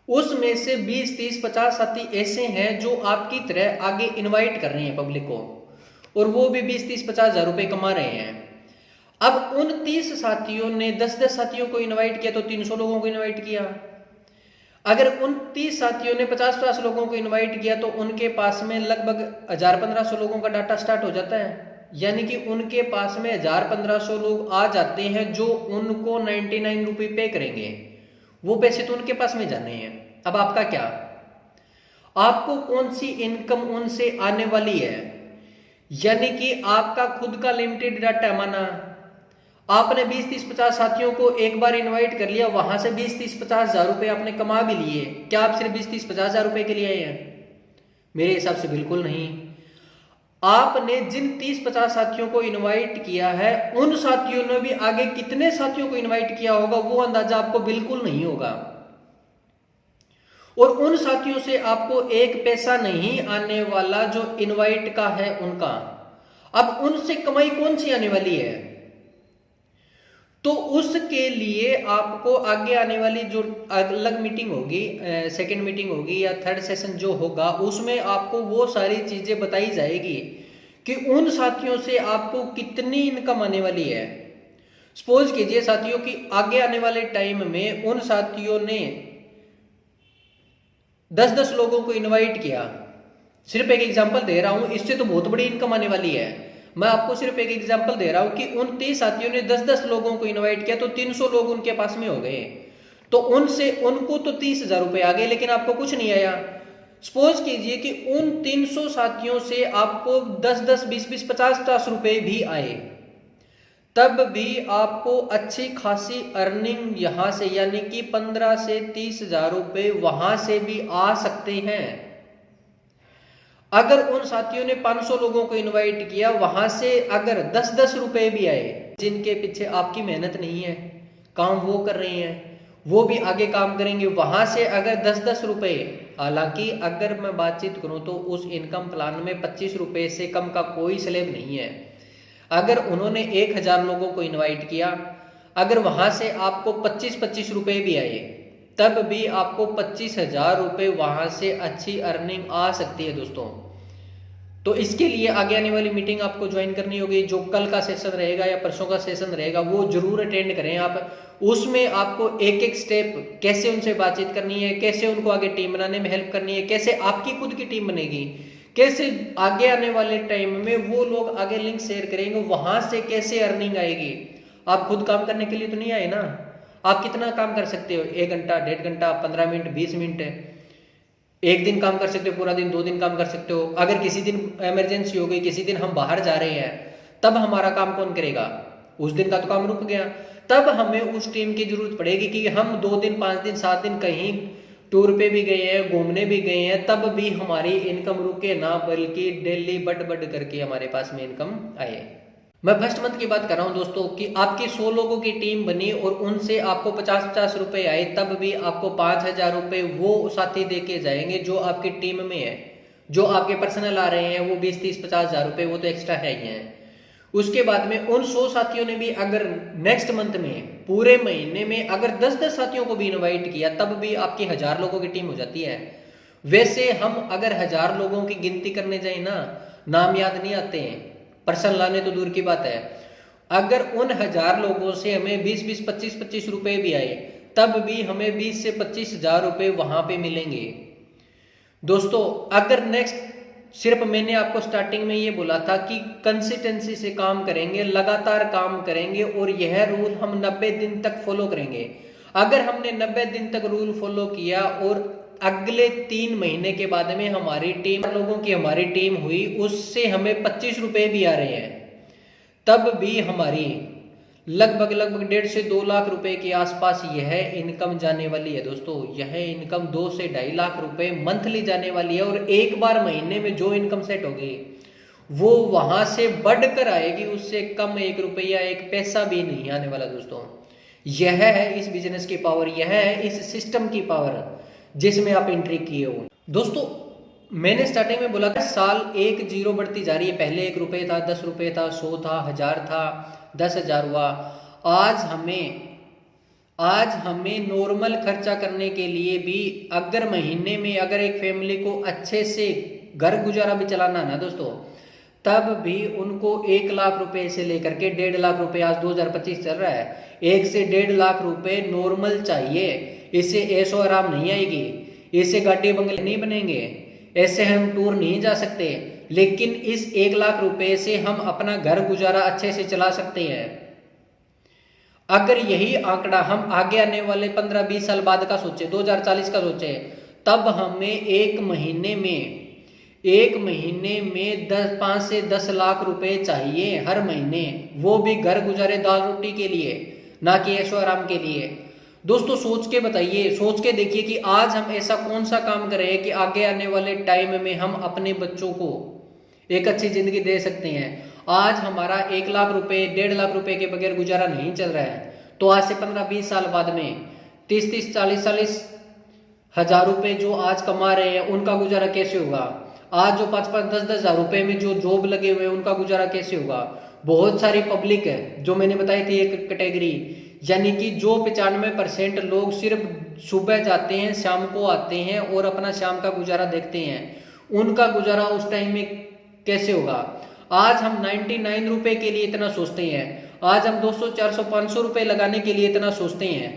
उसमें से 20, 30, 50 साथी ऐसे हैं जो आपकी तरह आगे इनवाइट कर रहे हैं पब्लिक को, और वो भी 20, 30, 50,000 रुपए कमा रहे हैं। अब उन 30 साथियों ने 10-10 साथियों को इनवाइट किया तो 300 लोगों को इनवाइट किया। अगर उन 30 साथियों ने 50-50 लोगों को इनवाइट किया तो उनके पास में लगभग 1,000-1,500 लोगों का डाटा स्टार्ट हो जाता है, यानी कि उनके पास में 1,000-1,500 लोग आ जाते हैं जो उनको 99 रुपए पे करेंगे। वो पैसे तो उनके पास में जाने हैं। अब आपका क्या, आपको कौन सी इनकम उनसे आने वाली है? यानी कि आपका खुद का लिमिटेड डाटा माना, आपने 20, 30, 50 साथियों को एक बार इनवाइट कर लिया, वहां से 20, 30, 50,000 रुपए आपने कमा भी लिए। क्या आप सिर्फ 20, 30, 50,000 रुपए के लिए आए हैं? मेरे हिसाब से बिल्कुल नहीं। आपने जिन 30, 50 साथियों को इनवाइट किया है, उन साथियों ने भी आगे कितने साथियों को इनवाइट किया होगा वो अंदाजा आपको बिल्कुल नहीं होगा, और उन साथियों से आपको एक पैसा नहीं आने वाला जो इनवाइट का है उनका। अब उनसे कमाई कौन सी आने वाली है? तो उसके लिए आपको आगे आने वाली जो अलग मीटिंग होगी, सेकंड मीटिंग होगी या थर्ड सेशन जो होगा, उसमें आपको वो सारी चीजें बताई जाएगी कि उन साथियों से आपको कितनी इनकम आने वाली है। सपोज कीजिए साथियों की आगे आने वाले टाइम में उन साथियों ने 10-10 लोगों को इनवाइट किया, सिर्फ एक एग्जांपल दे रहा हूं, इससे तो बहुत बड़ी इनकम आने वाली है। मैं आपको सिर्फ एक एग्जांपल दे रहा हूं कि उन 30 साथियों ने 10-10 लोगों को इनवाइट किया तो 300 लोग उनके पास में हो गए, तो उनको तो 30,000 रुपए आ गए, लेकिन आपको कुछ नहीं आया। सपोज कीजिए कि उन 300 साथियों से आपको 10-10, 20-20, 50-50 रुपए भी आए, तब भी आपको अच्छी खासी अर्निंग यहां से, यानी कि 15 से 30,000 रुपए वहां से भी आ सकते हैं। अगर उन साथियों ने 500 लोगों को इनवाइट किया, वहां से अगर 10-10 रुपए भी आए, जिनके पीछे आपकी मेहनत नहीं है, काम वो कर रहे हैं, वो भी आगे काम करेंगे, वहां से अगर 10-10 रुपए, हालांकि अगर मैं बातचीत करूं तो उस इनकम प्लान में 25 रुपए से कम का कोई स्लैब नहीं है। अगर उन्होंने 1,000 लोगों को इनवाइट किया, अगर वहां से आपको 25-25 रुपए भी आए, तब भी आपको 25,000 रुपए वहां से अच्छी अर्निंग आ सकती है दोस्तों। तो इसके लिए आगे आने वाली मीटिंग आपको ज्वाइन करनी होगी, जो कल का सेशन रहेगा या परसों का सेशन रहेगा वो जरूर अटेंड करें आप। उसमें आपको एक एक स्टेप, कैसे उनसे बातचीत करनी है, कैसे उनको आगे टीम बनाने में हेल्प करनी है, कैसे आपकी खुद की टीम बनेगी, कैसे आगे आने वाले टाइम में वो लोग आगे लिंक शेयर करेंगे, वहां से कैसे अर्निंग आएगी। आप खुद काम करने के लिए तो नहीं आए ना, आप कितना काम कर सकते हो, 1 घंटा, 1.5 घंटा, 15 मिनट, 20 मिनट, एक दिन काम कर सकते हो पूरा दिन, 2 दिन काम कर सकते हो। अगर किसी दिन इमरजेंसी हो गई, किसी दिन हम बाहर जा रहे हैं, तब हमारा काम कौन करेगा? उस दिन का तो काम रुक गया। तब हमें उस टीम की जरूरत पड़ेगी कि हम 2 दिन, 5 दिन, 7 दिन कहीं टूर पे भी गए हैं, घूमने भी गए हैं, तब भी हमारी इनकम रुके ना, बल्कि डेली बढ़ बढ़ करके हमारे पास में इनकम आए। मैं फर्स्ट मंथ की बात कर रहा हूं दोस्तों कि आपकी 100 लोगों की टीम बनी और उनसे आपको 50-50 रुपए आए, तब भी आपको 5,000 रुपए वो साथी दे के जाएंगे जो आपकी टीम में है। जो आपके पर्सनल आ रहे हैं वो 20-30-50,000 रुपए वो तो एक्स्ट्रा है ही है। उसके बाद में उन 100 साथियों ने भी अगर नेक्स्ट मंथ में पूरे महीने में अगर 10-10 साथियों को भी इनवाइट किया, तब भी आपकी 1000 लोगों की टीम हो जाती है। वैसे हम अगर 1000 लोगों की गिनती करने जाए ना, नाम याद नहीं आते हैं, पर्सन लाने तो दूर की बात है। अगर उन 1000 लोगों से हमें 20-20, 25-25 रुपए भी आए, तब भी हमें 20 से 25,000 रुपए वहां पे मिलेंगे। दोस्तों अगर नेक्स्ट, सिर्फ मैंने आपको स्टार्टिंग में ये बोला था कि कंसिस्टेंसी से काम करेंगे, लगातार काम करेंगे और यह रूल हम 90 दिन तक फॉलो करेंगे। अगर हमने 90 दिन तक रूल फॉलो किया और अगले 3 महीने के बाद में हमारी टीम लोगों की हमारी टीम हुई, उससे हमें 25 रुपए भी आ रहे हैं, तब भी हमारी लगभग 1.5 से 2 लाख रुपए के आसपास यह इनकम जाने वाली है। दोस्तों यह इनकम 2 से 2.5 लाख रुपए मंथली जाने वाली है, और एक बार महीने में जो इनकम सेट होगी वो वहां से बढ़कर आएगी, उससे कम 1 रुपया 1 पैसा भी नहीं आने वाला। दोस्तों यह है इस बिजनेस की पावर, यह है इस सिस्टम की पावर जिसमें आप एंट्री किए हो। दोस्तों मैंने स्टार्टिंग में बोला था साल 1 0 बढ़ती जा रही है। पहले 1 रुपये था, 10 रुपये था, 100 था, 1000 था, 10,000 हुआ। आज हमें नॉर्मल खर्चा करने के लिए भी अगर महीने में अगर एक फैमिली को अच्छे से घर गुजारा भी चलाना ना दोस्तों, तब भी उनको 1 लाख रुपए से लेकर के 1.5 लाख रुपए, आज 2025 चल रहा है, 1 से 1.5 लाख रुपए नॉर्मल चाहिए। इससे ऐशो आराम नहीं आएगी, इससे गाड़ी बंगले नहीं बनेंगे, ऐसे हम टूर नहीं जा सकते, लेकिन इस 1 लाख रुपए से हम अपना घर गुजारा अच्छे से चला सकते हैं। अगर यही आंकड़ा हम आगे आने वाले 15-20 साल बाद का सोचे, 2040 का सोचे, तब हमें एक महीने में 5 से 10 लाख रुपए चाहिए हर महीने, वो भी घर गुजारे दाल रोटी के लिए, ना कि ऐशो आराम के लिए। दोस्तों सोच के बताइए, सोच के देखिए कि आज हम ऐसा कौन सा काम करें कि आगे आने वाले टाइम में हम अपने बच्चों को एक अच्छी जिंदगी दे सकते हैं। आज हमारा 1 लाख रुपए, 1.5 लाख रुपए के बगैर गुजारा नहीं चल रहा है, तो आज से 15-20 साल बाद में 30-30, 40-40 हजार रुपए जो आज कमा रहे हैं उनका गुजारा कैसे होगा? आज जो 5-5, 10-10 हजार रुपए में जो जॉब लगे हुए हैं उनका गुजारा कैसे होगा? बहुत सारी पब्लिक है जो मैंने बताई थी एक कैटेगरी, यानी कि जो 95% लोग सिर्फ सुबह जाते हैं, शाम को आते हैं और अपना शाम का गुजारा देखते हैं, उनका गुजारा उस टाइम में कैसे होगा? आज हम 99 रुपए के लिए इतना सोचते हैं, आज हम 200, 400, 500 रुपए लगाने के लिए इतना सोचते हैं,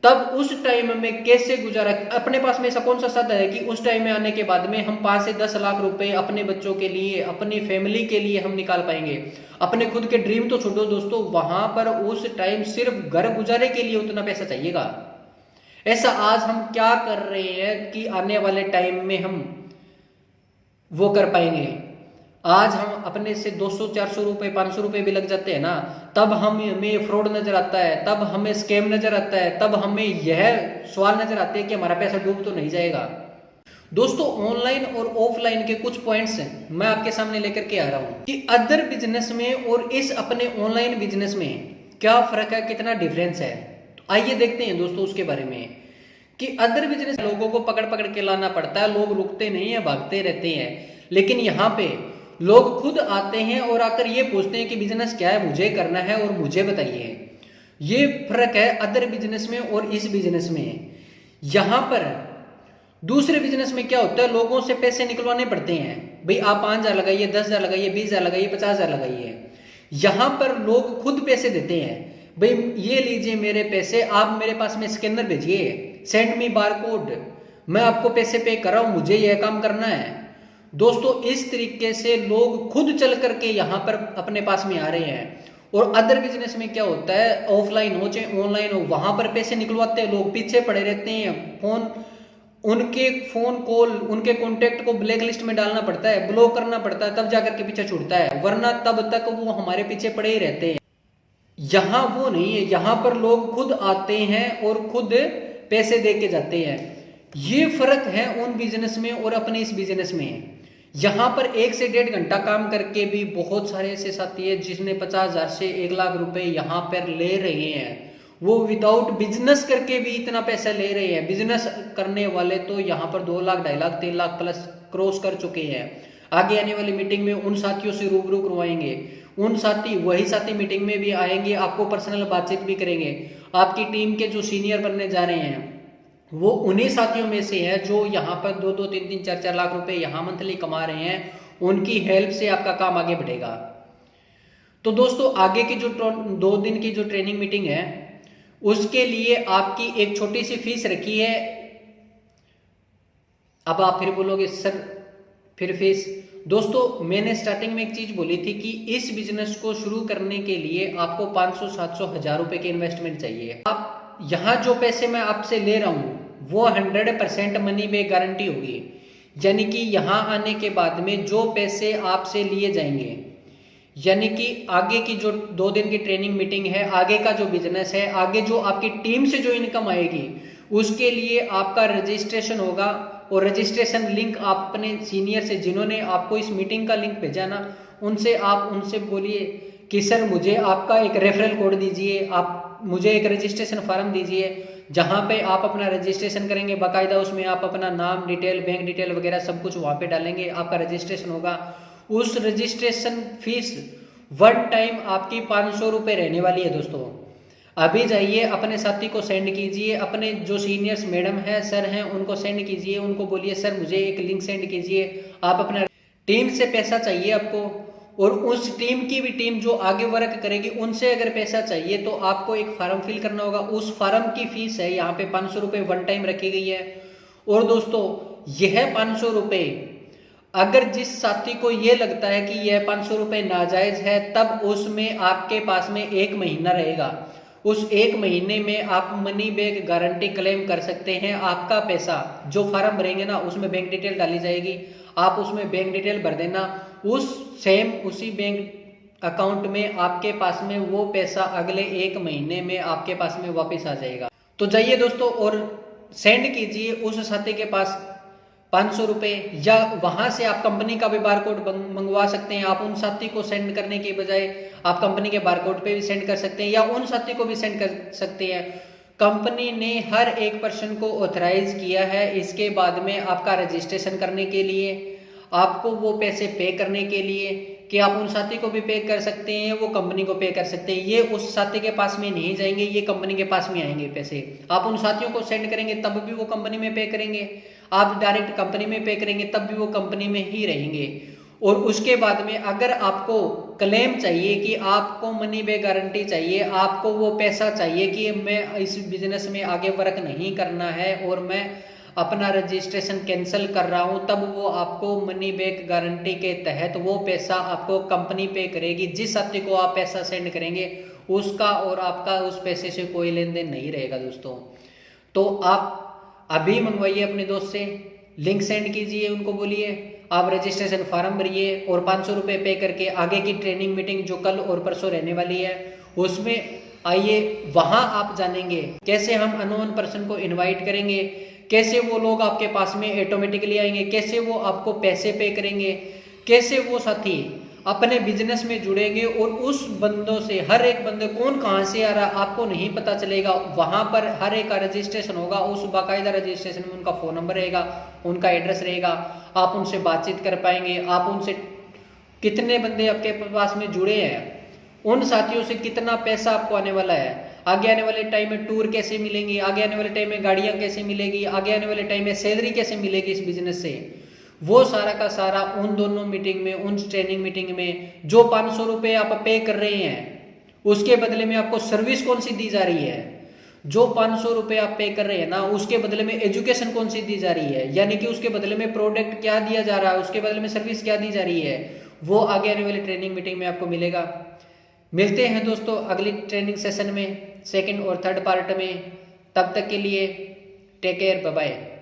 तब उस टाइम में कैसे गुजारा? अपने पास में ऐसा कौन सा साधन है कि उस टाइम में आने के बाद में हम 5 से 10 लाख रुपए अपने बच्चों के लिए, अपनी फैमिली के लिए हम निकाल पाएंगे? अपने खुद के ड्रीम तो छोड़ो दोस्तों, वहां पर उस टाइम सिर्फ घर गुजारे के लिए उतना पैसा चाहिएगा। ऐसा आज हम क्या कर रहे हैं कि आने वाले टाइम में हम वो कर पाएंगे? आज हम अपने से 200, 400 रुपए, 500 रुपए भी लग जाते हैं ना, तब हमें फ्रॉड नजर आता है, तब हमें स्कैम नजर आता है, तब हमें यह सवाल नजर आते हैं कि हमारा पैसा डूब तो नहीं जाएगा। दोस्तों ऑनलाइन और ऑफलाइन के कुछ पॉइंट्स हैं मैं आपके सामने लेकर के आ रहा हूं कि अदर बिजनेस में और इस अपने ऑनलाइन बिजनेस में क्या फर्क है, कितना डिफरेंस है। तो आइए देखते हैं दोस्तों उसके बारे में कि अदर बिजनेस लोगों को पकड़ पकड़ के लाना पड़ता है, लोग रुकते नहीं है, भागते रहते हैं, लेकिन यहाँ पे लोग खुद आते हैं और आकर ये पूछते हैं कि बिजनेस क्या है, मुझे करना है और मुझे बताइए। ये फर्क है अदर बिजनेस में और इस बिजनेस में। यहां पर दूसरे बिजनेस में क्या होता है, लोगों से पैसे निकलवाने पड़ते हैं, भाई आप 5,000 लगाइए, 10,000 लगाइए, 20,000 लगाइए, 50,000 लगाइए। यहां पर लोग खुद पैसे देते हैं, भाई ये लीजिए मेरे पैसे, आप मेरे पास में स्कैनर भेजिए, सेंड मी बारकोड, मैं आपको पैसे पे कर रहा हूं, मुझे यह काम करना है। दोस्तों इस तरीके से लोग खुद चल करके यहाँ पर अपने पास में आ रहे हैं। और अदर बिजनेस में क्या होता है, ऑफलाइन हो चाहे ऑनलाइन हो, वहां पर पैसे निकलवाते हैं लोग, पीछे पड़े रहते हैं, फोन उनके फोन कॉल, उनके कॉन्टेक्ट को ब्लैक लिस्ट में डालना पड़ता है, ब्लॉक करना पड़ता है, तब जाकर के पीछे छूटता है, वरना तब तक वो हमारे पीछे पड़े ही रहते हैं। यहाँ वो नहीं है, यहाँ पर लोग खुद आते हैं और खुद पैसे दे के जाते हैं। ये फर्क है उन बिजनेस में और अपने इस बिजनेस में। यहाँ पर 1 से 1.5 घंटा काम करके भी बहुत सारे ऐसे साथी है जिसने 50,000 से 1 लाख रुपए यहाँ पर ले रहे हैं। वो विदाउट बिजनेस करके भी इतना पैसा ले रहे हैं। बिजनेस करने वाले तो यहाँ पर 2 लाख, 2.5 लाख, 3 लाख प्लस क्रॉस कर चुके हैं। आगे आने वाली मीटिंग में उन साथियों से रूबरू करवाएंगे। उन साथी, वही साथी मीटिंग में भी आएंगे, आपको पर्सनल बातचीत भी करेंगे। आपकी टीम के जो सीनियर बनने जा रहे हैं वो उन्हीं साथियों में से है जो यहाँ पर 2-2, 3-3, 4-4 लाख रुपए यहाँ मंथली कमा रहे हैं। उनकी हेल्प से आपका काम आगे बढ़ेगा। तो दोस्तों, आगे की जो 2 दिन की जो ट्रेनिंग मीटिंग है उसके लिए आपकी एक छोटी सी फीस रखी है। अब आप फिर बोलोगे सर फिर फीस। दोस्तों, मैंने स्टार्टिंग में एक चीज बोली थी कि इस बिजनेस को शुरू करने के लिए आपको 500, 700, 1000 रुपए की इन्वेस्टमेंट चाहिए। आप यहाँ जो पैसे मैं आपसे ले रहा हूँ वो 100% मनी बैक गारंटी होगी। यानी कि यहाँ आने के बाद में जो पैसे आपसे लिए जाएंगे, यानी कि आगे की जो 2 दिन की ट्रेनिंग मीटिंग है, आगे का जो बिजनेस है, आगे जो आपकी टीम से जो इनकम आएगी उसके लिए आपका रजिस्ट्रेशन होगा। और रजिस्ट्रेशन लिंक आप अपने सीनियर से, जिन्होंने आपको इस मीटिंग का लिंक भेजा ना, उनसे बोलिए कि सर मुझे आपका एक रेफरल कोड दीजिए, आप मुझे एक रजिस्ट्रेशन फॉर्म दीजिए जहां पे आप अपना रजिस्ट्रेशन करेंगे। बाकायदा उसमें आप अपना नाम डिटेल, बैंक डिटेल वगैरह सब कुछ वहां पे डालेंगे, आपका रजिस्ट्रेशन होगा। उस रजिस्ट्रेशन फीस 1 टाइम आपकी 500 रुपए रहने वाली है। दोस्तों, अभी जाइए अपने साथी को सेंड कीजिए, अपने जो सीनियर्स मैडम है, सर हैं, उनको सेंड कीजिए। उनको बोलिए सर मुझे एक लिंक सेंड कीजिए। आप अपना टीम से पैसा चाहिए आपको, और उस टीम की भी टीम जो आगे वर्क करेगी उनसे अगर पैसा चाहिए तो आपको एक फॉर्म फिल करना होगा। उस फॉर्म की फीस है यहाँ पे 500 रुपए 1 टाइम रखी गई है। और दोस्तों, यह 500 रुपए अगर जिस साथी को यह लगता है कि यह 500 रुपए नाजायज है, तब उसमें आपके पास में 1 महीना रहेगा। उस 1 महीने में आप मनी बैक गारंटी क्लेम कर सकते हैं। आपका पैसा जो फॉर्म भरेंगे ना उसमें बैंक डिटेल डाली जाएगी, आप उसमें बैंक डिटेल भर देना। उसी बैंक अकाउंट में आपके पास में वो पैसा अगले 1 महीने में आपके पास में वापस आ जाएगा। तो जाइए दोस्तों और सेंड कीजिए उस साथी के पास 500 रुपए, या वहां से आप कंपनी का भी बारकोड मंगवा सकते हैं। आप उन साथी को सेंड करने के बजाय आप कंपनी के बारकोड पे भी सेंड कर सकते हैं, या उन साथी को भी सेंड कर सकते हैं। कंपनी ने हर एक पर्सन को ऑथराइज किया है इसके बाद में आपका रजिस्ट्रेशन करने के लिए, आपको वो पैसे पे करने के लिए, कि आप उन साथी को भी पे कर सकते हैं, वो कंपनी को पे कर सकते हैं। ये उस साथी के पास में नहीं जाएंगे, ये कंपनी के पास में आएंगे पैसे। आप उन साथियों को सेंड करेंगे तब भी वो कंपनी में पे करेंगे, आप डायरेक्ट कंपनी में पे करेंगे तब भी वो कंपनी में ही रहेंगे। और उसके बाद में अगर आपको क्लेम चाहिए कि आपको मनी बैक गारंटी चाहिए, आपको वो पैसा चाहिए कि मैं इस बिजनेस में आगे वर्क नहीं करना है और मैं अपना रजिस्ट्रेशन कैंसिल कर रहा हूं, तब वो आपको मनी बैक गारंटी के तहत वो पैसा आपको कंपनी पे करेगी। जिस साथी को आप पैसा सेंड करेंगे उसका और आपका उस पैसे से कोई लेन देन नहीं रहेगा। दोस्तों, तो आप अभी मंगवाइए अपने दोस्त से, लिंक सेंड कीजिए, उनको बोलिए आप रजिस्ट्रेशन फॉर्म भरिए और 500 रुपये पे करके आगे की ट्रेनिंग मीटिंग जो कल और परसों रहने वाली है उसमें आइए। वहां आप जानेंगे कैसे हम अननोन पर्सन को इनवाइट करेंगे, कैसे वो लोग आपके पास में ऑटोमेटिकली आएंगे, कैसे वो आपको पैसे पे करेंगे, कैसे वो साथी अपने बिजनेस में जुड़ेंगे। और उस बंदों से, हर एक बंदे कौन कहाँ से आ रहा आपको नहीं पता चलेगा। वहां पर हर एक का रजिस्ट्रेशन होगा, उस बाकायदा रजिस्ट्रेशन में उनका फोन नंबर रहेगा, उनका एड्रेस रहेगा, आप उनसे बातचीत कर पाएंगे। आप उनसे कितने बंदे आपके पास में जुड़े हैं, उन साथियों से कितना पैसा आपको आने वाला है, आगे आने वाले टाइम में टूर कैसे मिलेंगी, आगे आने वाले टाइम में गाड़ियां कैसे मिलेगी, आगे आने वाले टाइम में सैलरी कैसे मिलेगी इस बिजनेस से, वो सारा का सारा उन दोनों मीटिंग में, उन ट्रेनिंग मीटिंग में जो 500 रुपये आप पे कर रहे हैं उसके बदले में आपको सर्विस कौन सी दी जा रही है। जो 500 रुपये आप पे कर रहे हैं ना उसके बदले में एजुकेशन कौन सी दी जा रही है, यानी कि उसके बदले में प्रोडक्ट क्या दिया जा रहा है, उसके बदले में सर्विस क्या दी जा रही है, वो आगे आने वाली ट्रेनिंग मीटिंग में आपको मिलेगा। मिलते हैं दोस्तों अगली ट्रेनिंग सेशन में, 2nd और 3rd पार्ट में। तब तक के लिए टेक केयर, बाय बाय।